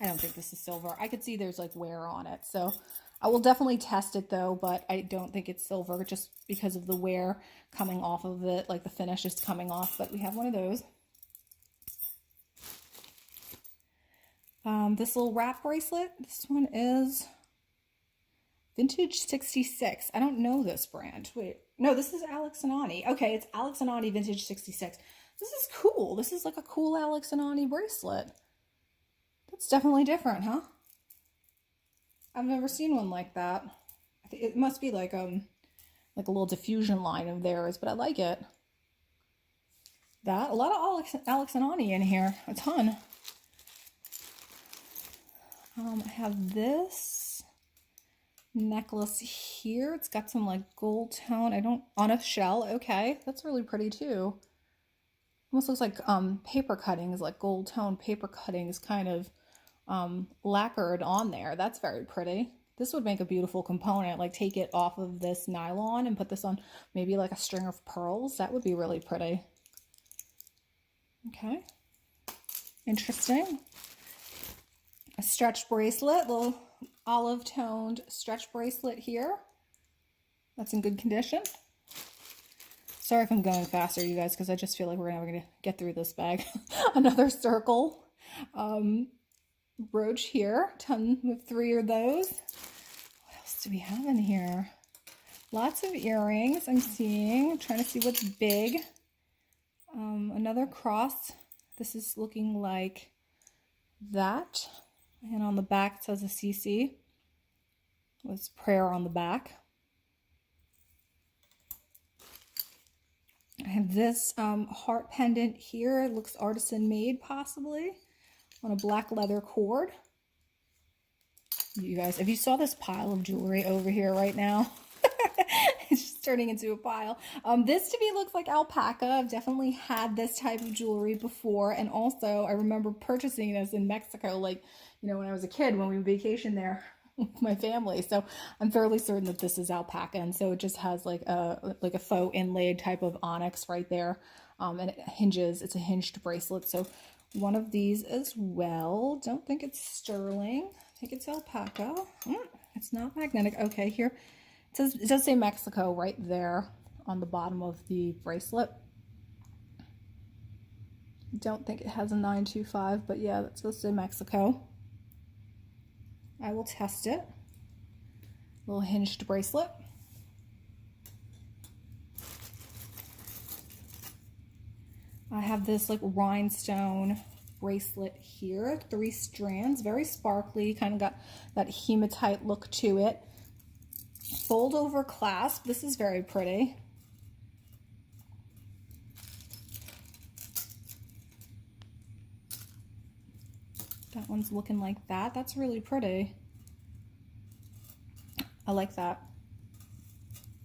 S1: I don't think this is silver. I could see there's like wear on it. So I will definitely test it though, but I don't think it's silver just because of the wear coming off of it. Like the finish is coming off, but we have one of those. This little wrap bracelet. This one is Vintage 66. I don't know this brand. Wait, no, this is Alex and Ani. Okay, it's Alex and Ani Vintage 66. This is cool. This is like a cool Alex and Ani bracelet. That's definitely different, huh? I've never seen one like that. I think it must be like a little diffusion line of theirs, but I like it. A lot of Alex and Ani in here, a ton. I have this necklace here. It's got some like gold tone. On a shell. Okay, that's really pretty too. Almost looks like paper cuttings, like gold tone paper cuttings, kind of lacquered on there. That's very pretty. This would make a beautiful component. Like take it off of this nylon and put this on maybe like a string of pearls. That would be really pretty. Okay, interesting. A stretch bracelet, little olive toned stretch bracelet here. That's in good condition. Sorry if I'm going faster, you guys, because I just feel like we're never going to get through this bag. Another circle brooch here, ton with 3 of those. What else do we have in here? Lots of earrings I'm seeing. I'm trying to see what's big. Another cross. This is looking like that. And on the back it says a CC with prayer on the back. I have this heart pendant here. It looks artisan made possibly on a black leather cord. You guys, if you saw this pile of jewelry over here right now, it's just turning into a pile. This to me looks like alpaca. I've definitely had this type of jewelry before. And also I remember purchasing this in Mexico, like, you know, when I was a kid, when we vacationed there with my family. So I'm fairly certain that this is alpaca. And so it just has like a faux inlaid type of onyx right there. And it hinges. It's a hinged bracelet. So one of these as well. Don't think it's sterling. I think it's alpaca. It's not magnetic. Okay, here it does say Mexico right there on the bottom of the bracelet. Don't think it has a 925, but yeah, that's supposed to say Mexico. I will test it. Little hinged bracelet. I have this like rhinestone bracelet here, 3 strands, very sparkly, kind of got that hematite look to it. Fold over clasp. This is very pretty. That one's looking like that. That's really pretty. I like that.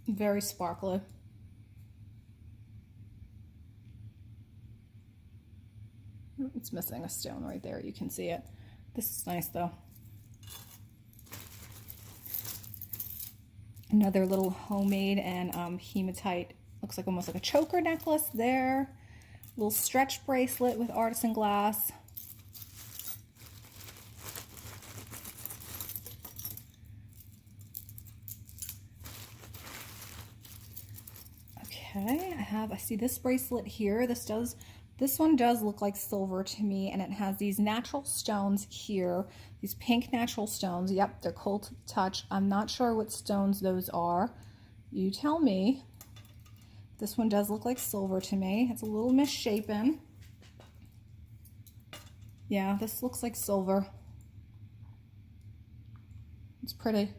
S1: Very sparkly. It's missing a stone right there. You can see it. This is nice though. Another little homemade and hematite. Looks like almost like a choker necklace there. Little stretch bracelet with artisan glass. Okay, I see this bracelet here. This one does look like silver to me, and it has these natural stones here, these pink natural stones. Yep, they're cold to the touch. I'm not sure what stones those are. You tell me. This one does look like silver to me. It's a little misshapen. Yeah, this looks like silver. It's pretty.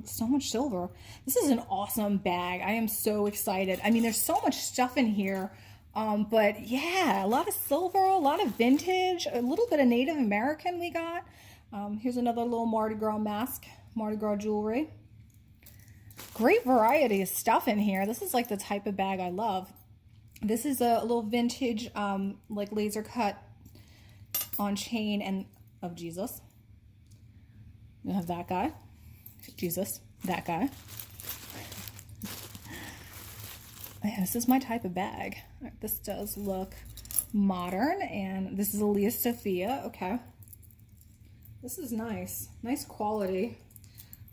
S1: So much silver. This is an awesome bag. I am so excited. I mean, there's so much stuff in here. But yeah, a lot of silver, a lot of vintage, a little bit of Native American we got. Here's another little Mardi Gras mask, Mardi Gras jewelry. Great variety of stuff in here. This is like the type of bag I love. This is a little vintage, like laser cut on chain and of Jesus. We have that guy. Jesus, that guy. Yeah, this is my type of bag. This does look modern, and this is a Leah Sophia. Okay, this is nice, nice quality.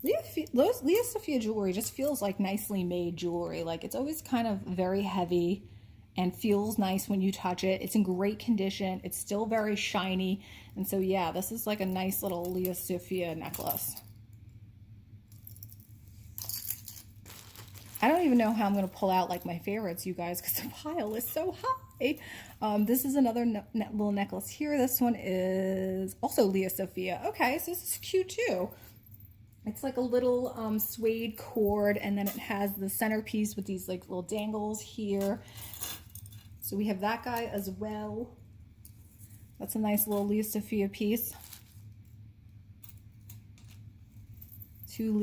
S1: Leah Sophia jewelry just feels like nicely made jewelry. Like it's always kind of very heavy and feels nice when you touch it. It's in great condition. It's still very shiny. And so yeah, this is like a nice little Leah Sophia necklace. I don't even know how I'm going to pull out like my favorites, you guys, because the pile is so high. This is another little necklace here. This one is also Leah Sophia. Okay, so this is cute too. It's like a little suede cord, and then it has the centerpiece with these like little dangles here. So we have that guy as well. That's a nice little Leah Sophia piece. Two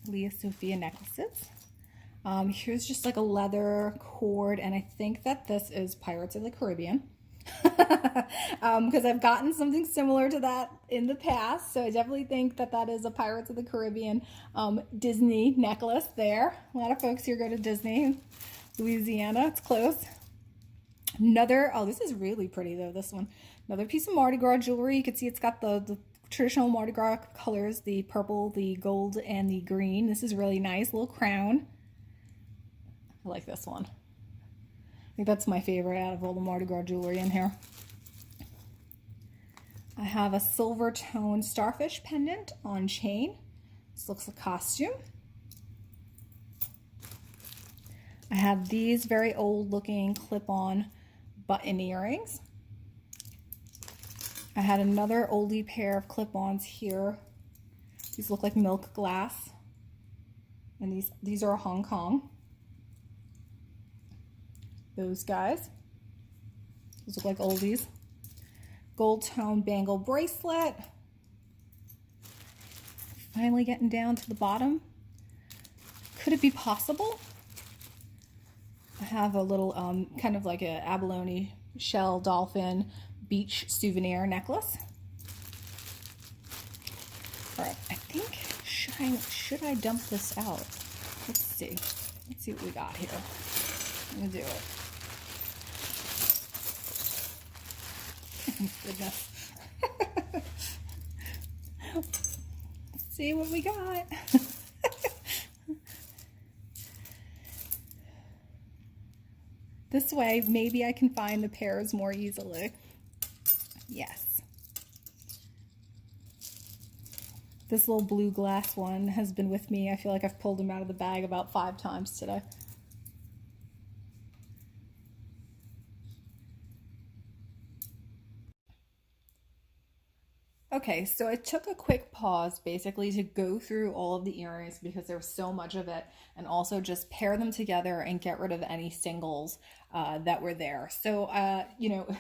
S1: Leah Sophia necklaces. Here's just like a leather cord, and I think that this is Pirates of the Caribbean. Because I've gotten something similar to that in the past, so I definitely think that that is a Pirates of the Caribbean Disney necklace there. A lot of folks here go to Disney, Louisiana, it's close. Another, oh, this is really pretty though, this one. Another piece of Mardi Gras jewelry. You can see it's got the traditional Mardi Gras colors, the purple, the gold, and the green. This is really nice, little crown. I like this one. I think that's my favorite out of all the Mardi Gras jewelry in here. I have a Silvertone starfish pendant on chain. This looks like a costume. I have these very old looking clip-on button earrings. I had another oldie pair of clip-ons here. These look like milk glass. And these are Hong Kong. Those guys. Those look like oldies. Gold tone bangle bracelet. Finally getting down to the bottom. Could it be possible? I have a little kind of like a abalone shell dolphin beach souvenir necklace. All right, I think, should I dump this out? Let's see. Let's see what we got here. I'm gonna do it. Goodness. Let's see what we got. This way, maybe I can find the pairs more easily. Yes. This little blue glass one has been with me. I feel like I've pulled him out of the bag about 5 times today. Okay, so I took a quick pause basically to go through all of the earrings because there was so much of it, and also just pair them together and get rid of any singles that were there. So, you know,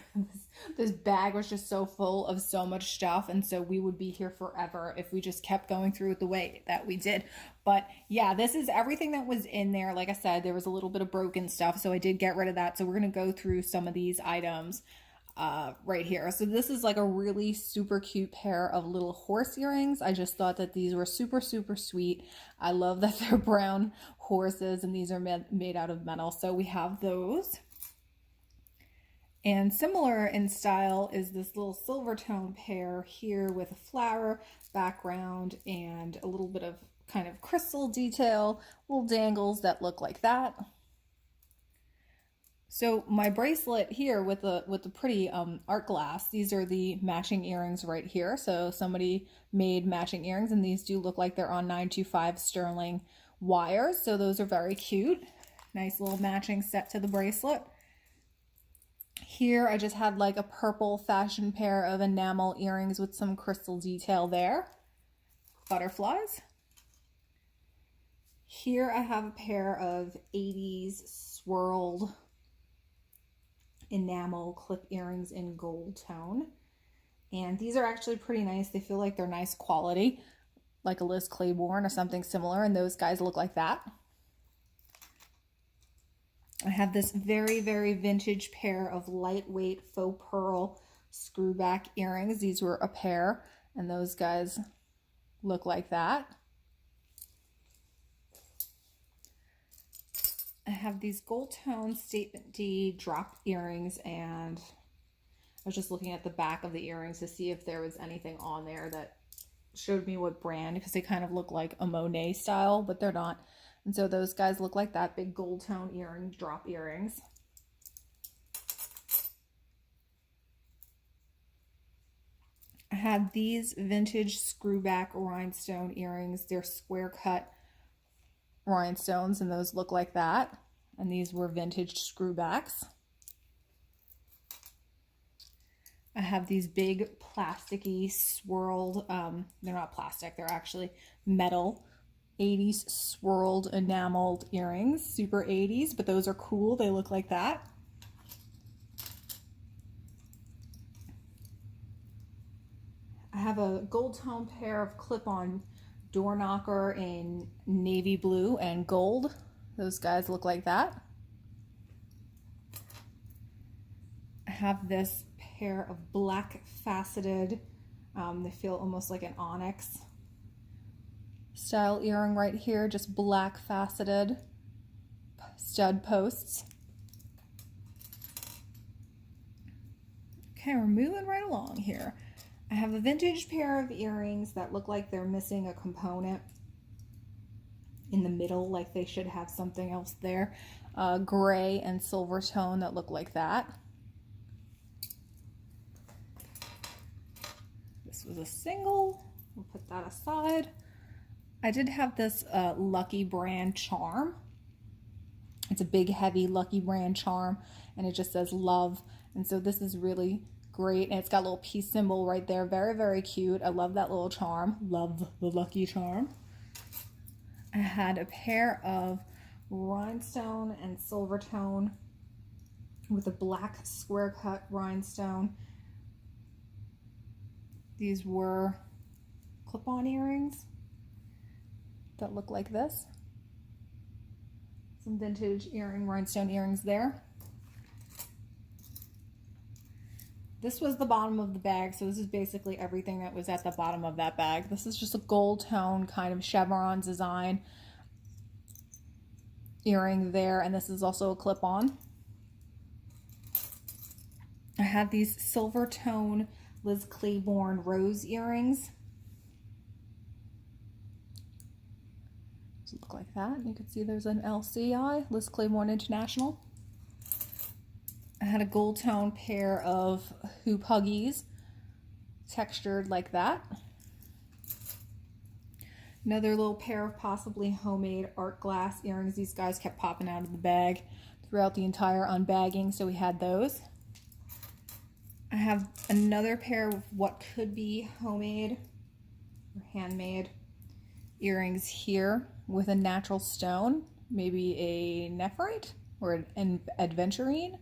S1: this bag was just so full of so much stuff, and so we would be here forever if we just kept going through it the way that we did. But yeah, this is everything that was in there. Like I said, there was a little bit of broken stuff, so I did get rid of that. So we're going to go through some of these items right here. So this is like a really super cute pair of little horse earrings. I just thought that these were super, super sweet. I love that they're brown horses and these are made out of metal. So we have those. And similar in style is this little Silvertone pair here with a flower background and a little bit of kind of crystal detail, little dangles that look like that. So my bracelet here with the pretty art glass, these are the matching earrings right here. So somebody made matching earrings, and these do look like they're on 925 sterling wires. So those are very cute. Nice little matching set to the bracelet. Here I just had like a purple fashion pair of enamel earrings with some crystal detail there. Butterflies. Here I have a pair of 80s swirled enamel clip earrings in gold tone, and these are actually pretty nice. They feel like they're nice quality, like a Liz Claiborne or something similar, and those guys look like that. I have this very, very vintage pair of lightweight faux pearl screwback earrings. These were a pair, and those guys look like that. I have these gold tone statement D drop earrings, and was just looking at the back of the earrings to see if there was anything on there that showed me what brand, because they kind of look like a Monet style, but they're not. And so those guys look like that, big gold tone earring, drop earrings. I had these vintage screwback rhinestone earrings. They're square cut rhinestones, and those look like that. And these were vintage screwbacks. I have these big plasticky swirled, they're not plastic, they're actually metal, 80s swirled enameled earrings, super 80s, but those are cool. They look like that. I have a gold tone pair of clip-on door knocker in navy blue and gold. Those guys look like that. I have this pair of black faceted, they feel almost like an onyx style earring right here, just black faceted stud posts. Okay, we're moving right along here. I have a vintage pair of earrings that look like they're missing a component in the middle, like they should have something else there. Gray and silver tone that look like that. This was a single. We'll put that aside. I did have this Lucky brand charm. It's a big, heavy Lucky brand charm, and it just says love. And so this is really great, and it's got a little peace symbol right there. Very, very cute. I love that little charm. Love the Lucky charm. I had a pair of rhinestone and silvertone with a black square cut rhinestone. These were clip-on earrings that look like this. Some vintage rhinestone earrings there. This was the bottom of the bag, so this is basically everything that was at the bottom of that bag. This is just a gold tone kind of chevron design earring there, and this is also a clip-on. I had these Silvertone Liz Claiborne rose earrings. Look like that. You can see there's an LCI, Liz Claiborne International. I had a gold tone pair of hoop huggies, textured like that. Another little pair of possibly homemade art glass earrings. These guys kept popping out of the bag throughout the entire unbagging, so we had those. I have another pair of what could be homemade or handmade earrings here with a natural stone, maybe a nephrite or an aventurine.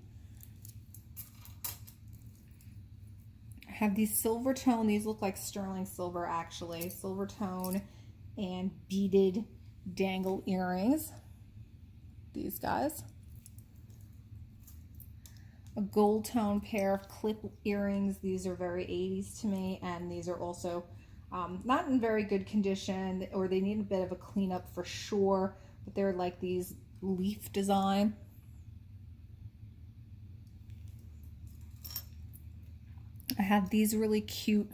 S1: I have these Silvertone, these look like sterling silver actually, Silvertone and beaded dangle earrings, these guys. A gold tone pair of clip earrings. These are very 80s to me, and these are also not in very good condition, or they need a bit of a cleanup for sure, but they're like these leaf design. I have these really cute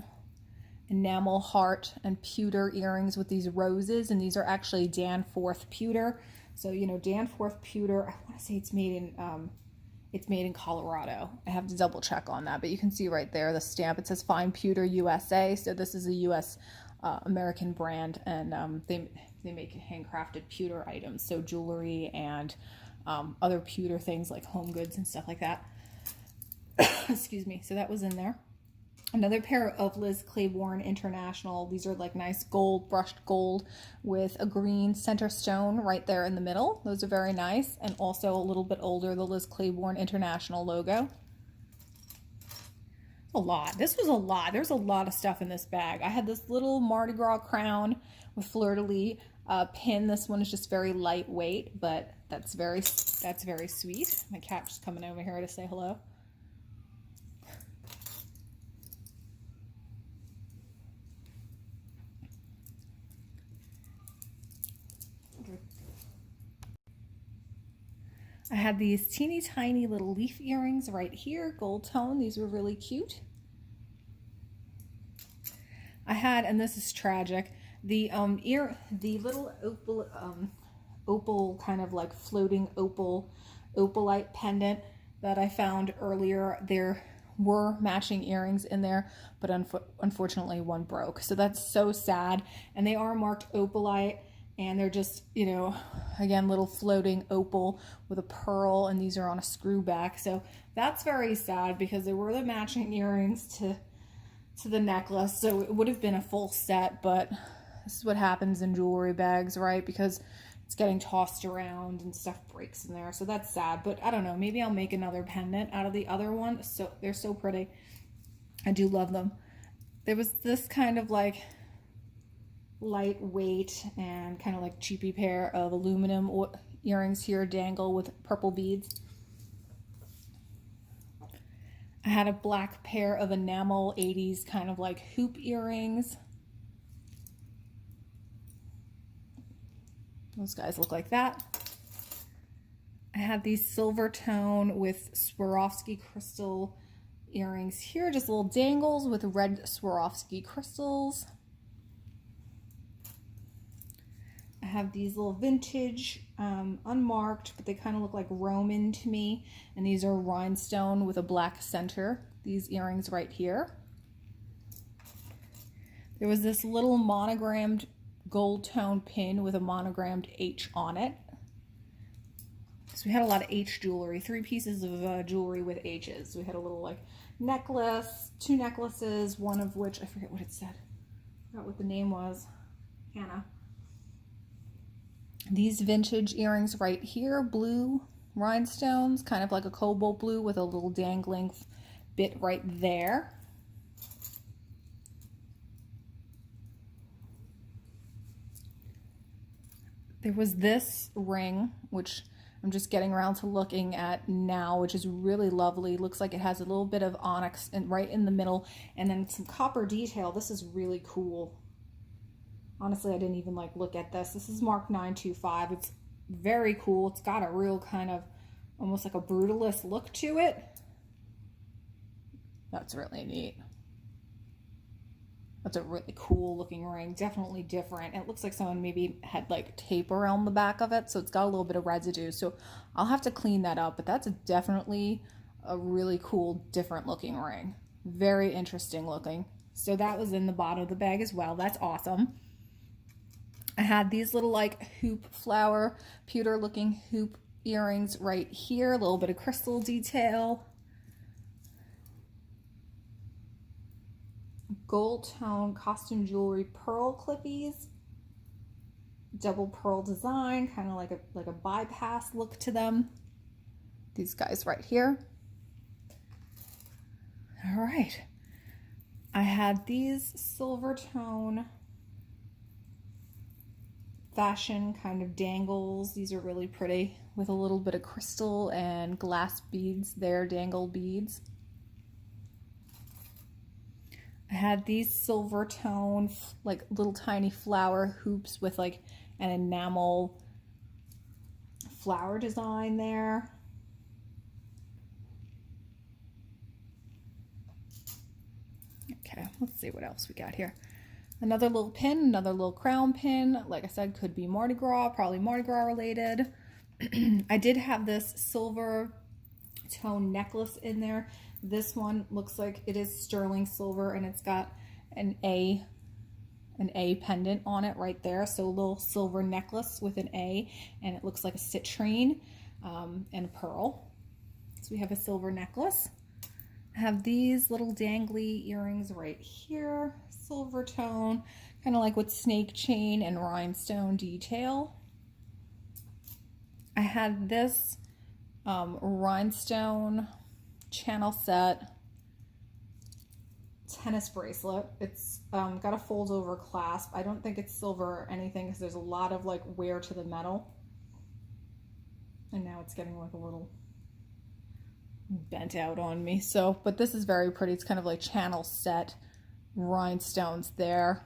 S1: enamel heart and pewter earrings with these roses, and these are actually Danforth pewter. So, you know, Danforth pewter, I want to say it's made in Colorado. I have to double check on that, but you can see right there the stamp. It says Fine Pewter USA. So this is a U.S. American brand, and they make handcrafted pewter items, so jewelry and other pewter things like home goods and stuff like that. Excuse me. So that was in there. Another pair of Liz Claiborne International. These are like nice gold, brushed gold with a green center stone right there in the middle. Those are very nice. And also a little bit older, the Liz Claiborne International logo. A lot. This was a lot. There's a lot of stuff in this bag. I had this little Mardi Gras crown with fleur-de-lis pin. This one is just very lightweight, but that's very sweet. My cat's just coming over here to say hello. I had these teeny tiny little leaf earrings right here, gold tone. These were really cute. I had, and this is tragic, the little opal kind of like floating opalite pendant that I found earlier. There were matching earrings in there, but unfortunately one broke. So that's so sad. And they are marked opalite, and they're just, you know, again, little floating opal with a pearl, and these are on a screw back. So that's very sad because they were the matching earrings to the necklace. So it would have been a full set, but this is what happens in jewelry bags, right? Because it's getting tossed around and stuff breaks in there. So that's sad, but I don't know. Maybe I'll make another pendant out of the other one. So they're so pretty. I do love them. There was this kind of like lightweight and kind of like cheapy pair of aluminum earrings here, dangle with purple beads. I had a black pair of enamel 80s kind of like hoop earrings. Those guys look like that. I had these Silvertone with Swarovski crystal earrings here, just little dangles with red Swarovski crystals. I have these little vintage, unmarked, but they kind of look like Roman to me. And these are rhinestone with a black center. These earrings right here. There was this little monogrammed gold tone pin with a monogrammed H on it. So we had a lot of H jewelry, 3 pieces of jewelry with H's. We had a little like necklace, 2 necklaces, one of which, I forget what it said. I forgot what the name was. Hannah. These vintage earrings right here, blue rhinestones, kind of like a cobalt blue with a little dangling bit right there. There was this ring, which I'm just getting around to looking at now, which is really lovely. Looks like it has a little bit of onyx right in the middle, and then some copper detail. This is really cool. Honestly, I didn't even like look at this. This is marked 925. It's very cool. It's got a real kind of almost like a brutalist look to it. That's really neat. That's a really cool looking ring. Definitely different. It looks like someone maybe had like tape around the back of it, so it's got a little bit of residue. So I'll have to clean that up, but that's definitely a really cool, different looking ring. Very interesting looking. So that was in the bottom of the bag as well. That's awesome. I had these little like hoop flower, pewter looking hoop earrings right here. A little bit of crystal detail. Gold tone costume jewelry pearl clippies. Double pearl design, kind of like a bypass look to them. These guys right here. All right. I had these Silvertone fashion kind of dangles. These are really pretty with a little bit of crystal and glass beads there, dangle beads. I had these Silvertone like little tiny flower hoops with like an enamel flower design there. Okay, let's see what else we got here. Another little pin, another little crown pin. Like I said, could be Mardi Gras, probably Mardi Gras related. I did have this Silvertone necklace in there. This one looks like it is sterling silver, and it's got an A pendant on it right there. So a little silver necklace with an A, and it looks like a citrine and a pearl. So we have a silver necklace. I have these little dangly earrings right here, Silvertone, kind of like with snake chain and rhinestone detail. I had this rhinestone channel set tennis bracelet. It's got a fold over clasp. I don't think it's silver or anything because there's a lot of like wear to the metal. And now it's getting like a little bent out on me. So, but this is very pretty. It's kind of like channel set rhinestones there.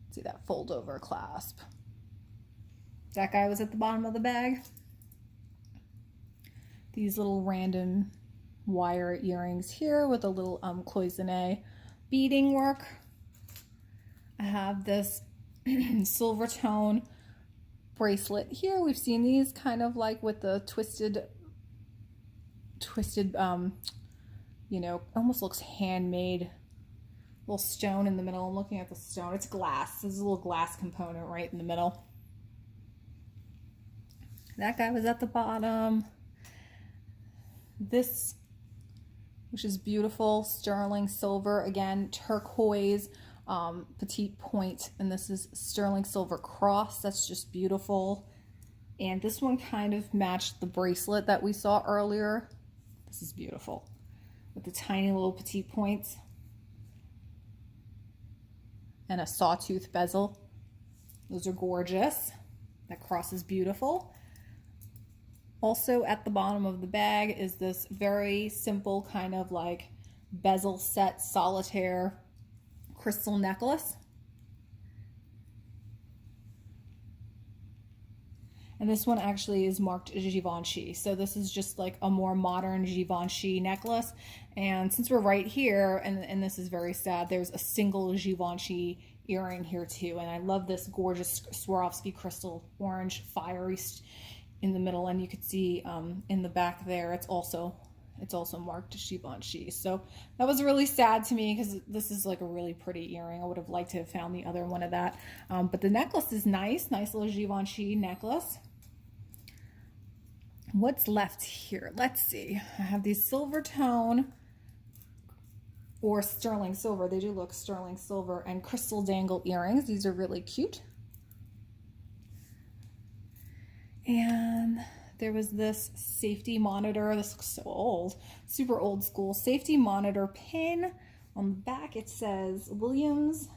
S1: See that fold over clasp. That guy was at the bottom of the bag. these little random wire earrings here with a little cloisonne beading work. I have this Silvertone bracelet here. We've seen these kind of like with the twisted, you know, almost looks handmade. Little stone in the middle. I'm looking at the stone. It's glass. There's a little glass component right in the middle. That guy was at the bottom. This, which is beautiful, sterling silver, again, turquoise, petite point, and this is sterling silver cross. That's just beautiful. And this one kind of matched the bracelet that we saw earlier. This is beautiful with the tiny little petite points and a sawtooth bezel. Those are gorgeous. That cross is beautiful. Also at the bottom of the bag is this very simple kind of like bezel set solitaire crystal necklace. And this one actually is marked Givenchy. So this is just like a more modern Givenchy necklace. And since we're right here, and this is very sad, there's a single Givenchy earring here too. And I love this gorgeous Swarovski crystal orange fiery in the middle. And you could see in the back there, it's also marked Givenchy. So that was really sad to me because this is like a really pretty earring. I would have liked to have found the other one of that. But the necklace is nice little Givenchy necklace. What's left here? Let's see. I have these Silvertone or sterling silver. They do look sterling silver and crystal dangle earrings. These are really cute. And there was this safety monitor. This looks so old, super old school safety monitor pin. On the back it says Williams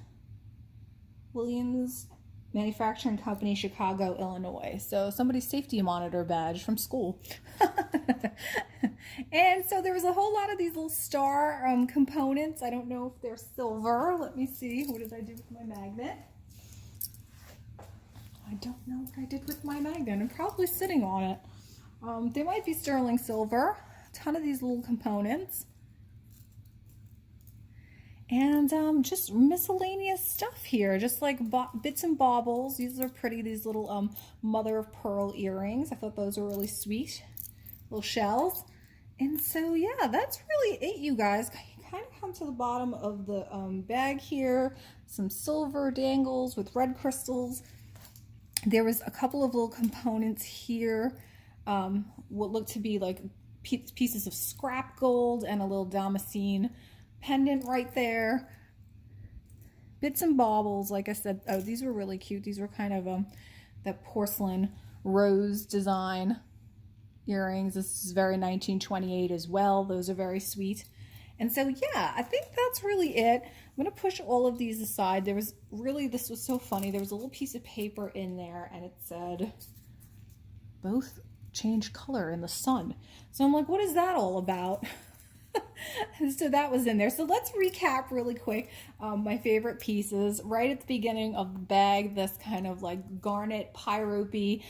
S1: Manufacturing Company, Chicago, Illinois. So somebody's safety monitor badge from school. And so there was a whole lot of these little star components. I don't know if they're silver. Let me see. What did I do with my magnet? I don't know what I did with my magnet. I'm probably sitting on it. They might be sterling silver. A ton of these little components. And just miscellaneous stuff here, just like bits and baubles. These are pretty, these little mother of pearl earrings. I thought those were really sweet, little shells. And so yeah, that's really it, you guys. You kind of come to the bottom of the bag here. Some silver dangles with red crystals. There was a couple of little components here, what looked to be like pieces of scrap gold and a little damascene pendant right there. Bits and baubles, like I said. Oh, these were really cute. These were kind of that porcelain rose design earrings. This is very 1928 as well. Those are very sweet. And so yeah, I think that's really it. I'm going to push all of these aside. There was really, this was so funny. There was a little piece of paper in there and it said, both change color in the sun. So I'm like, what is that all about? So that was in there. So let's recap really quick. My favorite pieces right at the beginning of the bag, this kind of like garnet pyropy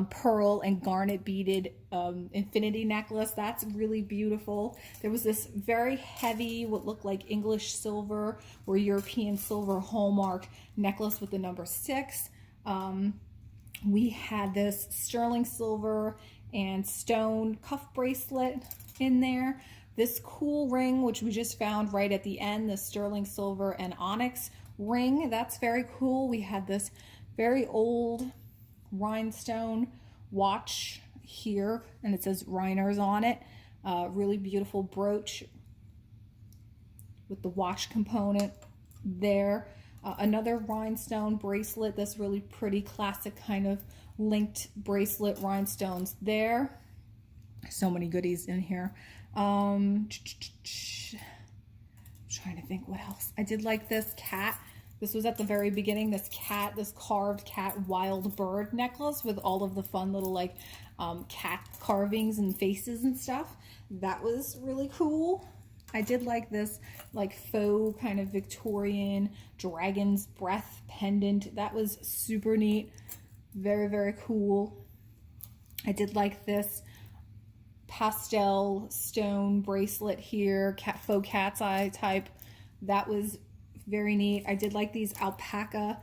S1: pearl and garnet beaded infinity necklace. That's really beautiful. There was this very heavy, what looked like English silver or European silver hallmark necklace with the number 6. We had this sterling silver and stone cuff bracelet in there. This cool ring, which we just found right at the end, the sterling silver and onyx ring. That's very cool. We had this very old rhinestone watch here, and it says Rhiners on it. Really beautiful brooch with the watch component there. Another rhinestone bracelet. This really pretty classic kind of linked bracelet, rhinestones there. So many goodies in here. I'm trying to think what else. I did like this cat. This was at the very beginning. This cat, this carved cat wild bird necklace with all of the fun little like cat carvings and faces and stuff. That was really cool. I did like this like faux kind of Victorian dragon's breath pendant. That was super neat. Very, very cool. I did like this pastel stone bracelet here, faux cat's eye type. That was very neat. I did like these alpaca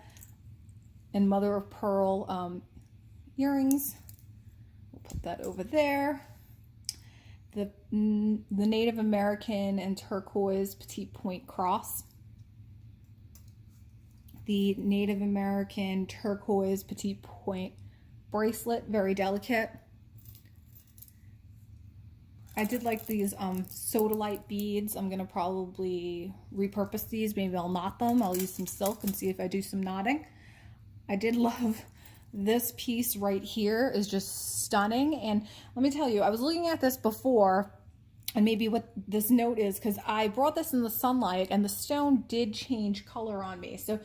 S1: and mother of pearl earrings. We'll put that over there. The Native American and turquoise petite point cross. The Native American turquoise petite point bracelet, very delicate. I did like these sodalite beads. I'm gonna probably repurpose these. Maybe I'll knot them. I'll use some silk and see if I do some knotting. I did love this piece right here, is just stunning. And let me tell you, I was looking at this before, and maybe what this note is, because I brought this in the sunlight and the stone did change color on me. So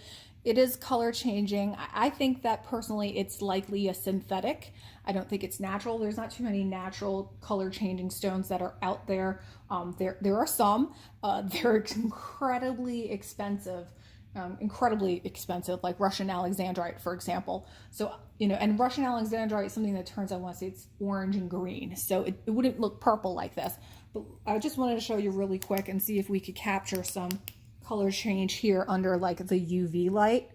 S1: it is color changing. I think that personally it's likely a synthetic. I don't think it's natural. There's not too many natural color changing stones that are out there. There are some. They're incredibly expensive. Like Russian Alexandrite, for example. So, you know, and Russian Alexandrite is something that turns, I want to say it's orange and green. So it wouldn't look purple like this. But I just wanted to show you really quick and see if we could capture some color change here under like the UV light.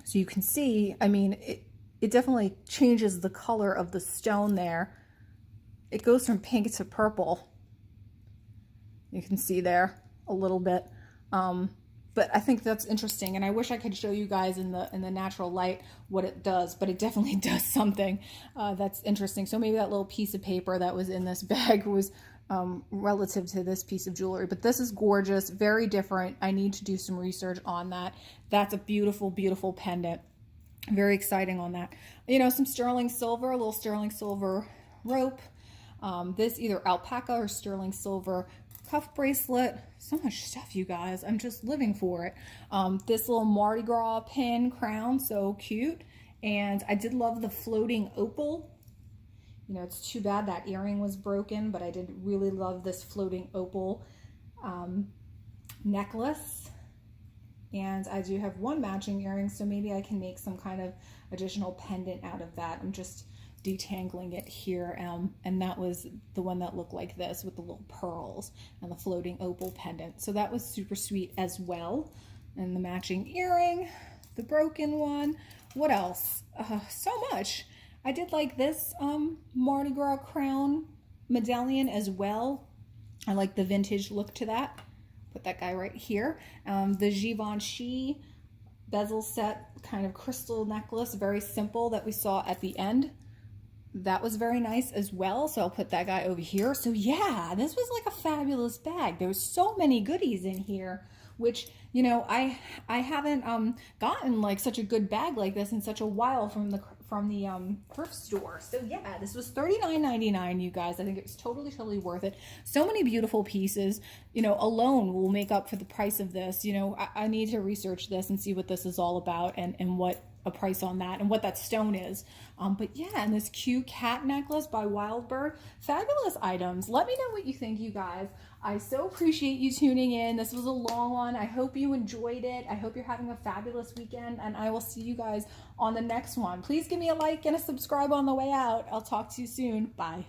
S1: So you can see, I mean, it definitely changes the color of the stone there. It goes from pink to purple. You can see there a little bit, but I think that's interesting, and I wish I could show you guys in the natural light what it does, but it definitely does something that's interesting. So maybe that little piece of paper that was in this bag was relative to this piece of jewelry, but this is gorgeous, very different. I need to do some research on that. That's a beautiful, beautiful pendant. Very exciting on that. You know, some sterling silver, a little sterling silver rope. This either alpaca or sterling silver cuff bracelet. So much stuff, you guys. I'm just living for it. This little Mardi Gras pin crown, so cute. And I did love the floating opal. You know, it's too bad that earring was broken, but I did really love this floating opal necklace. And I do have one matching earring, so maybe I can make some kind of additional pendant out of that. I'm just detangling it here, and that was the one that looked like this with the little pearls and the floating opal pendant. So that was super sweet as well. And the matching earring, the broken one. What else? So much. I did like this Mardi Gras crown medallion as well. I like the vintage look to that. Put that guy right here. The Givenchy bezel set kind of crystal necklace, very simple, that we saw at the end. That was very nice as well. So I'll put that guy over here. So yeah, this was like a fabulous bag. There was so many goodies in here, which, you know, I haven't gotten like such a good bag like this in such a while from the thrift store. So yeah, this was $39.99, you guys. I think it was totally worth it. So many beautiful pieces, you know, alone will make up for the price of this. You know, I need to research this and see what this is all about, and what a price on that and what that stone is. But yeah, and this cute cat necklace by Wildbird, fabulous items. Let me know what you think, you guys. I so appreciate you tuning in. This was a long one. I hope you enjoyed it. I hope you're having a fabulous weekend, and I will see you guys on the next one. Please give me a like and a subscribe on the way out. I'll talk to you soon. Bye.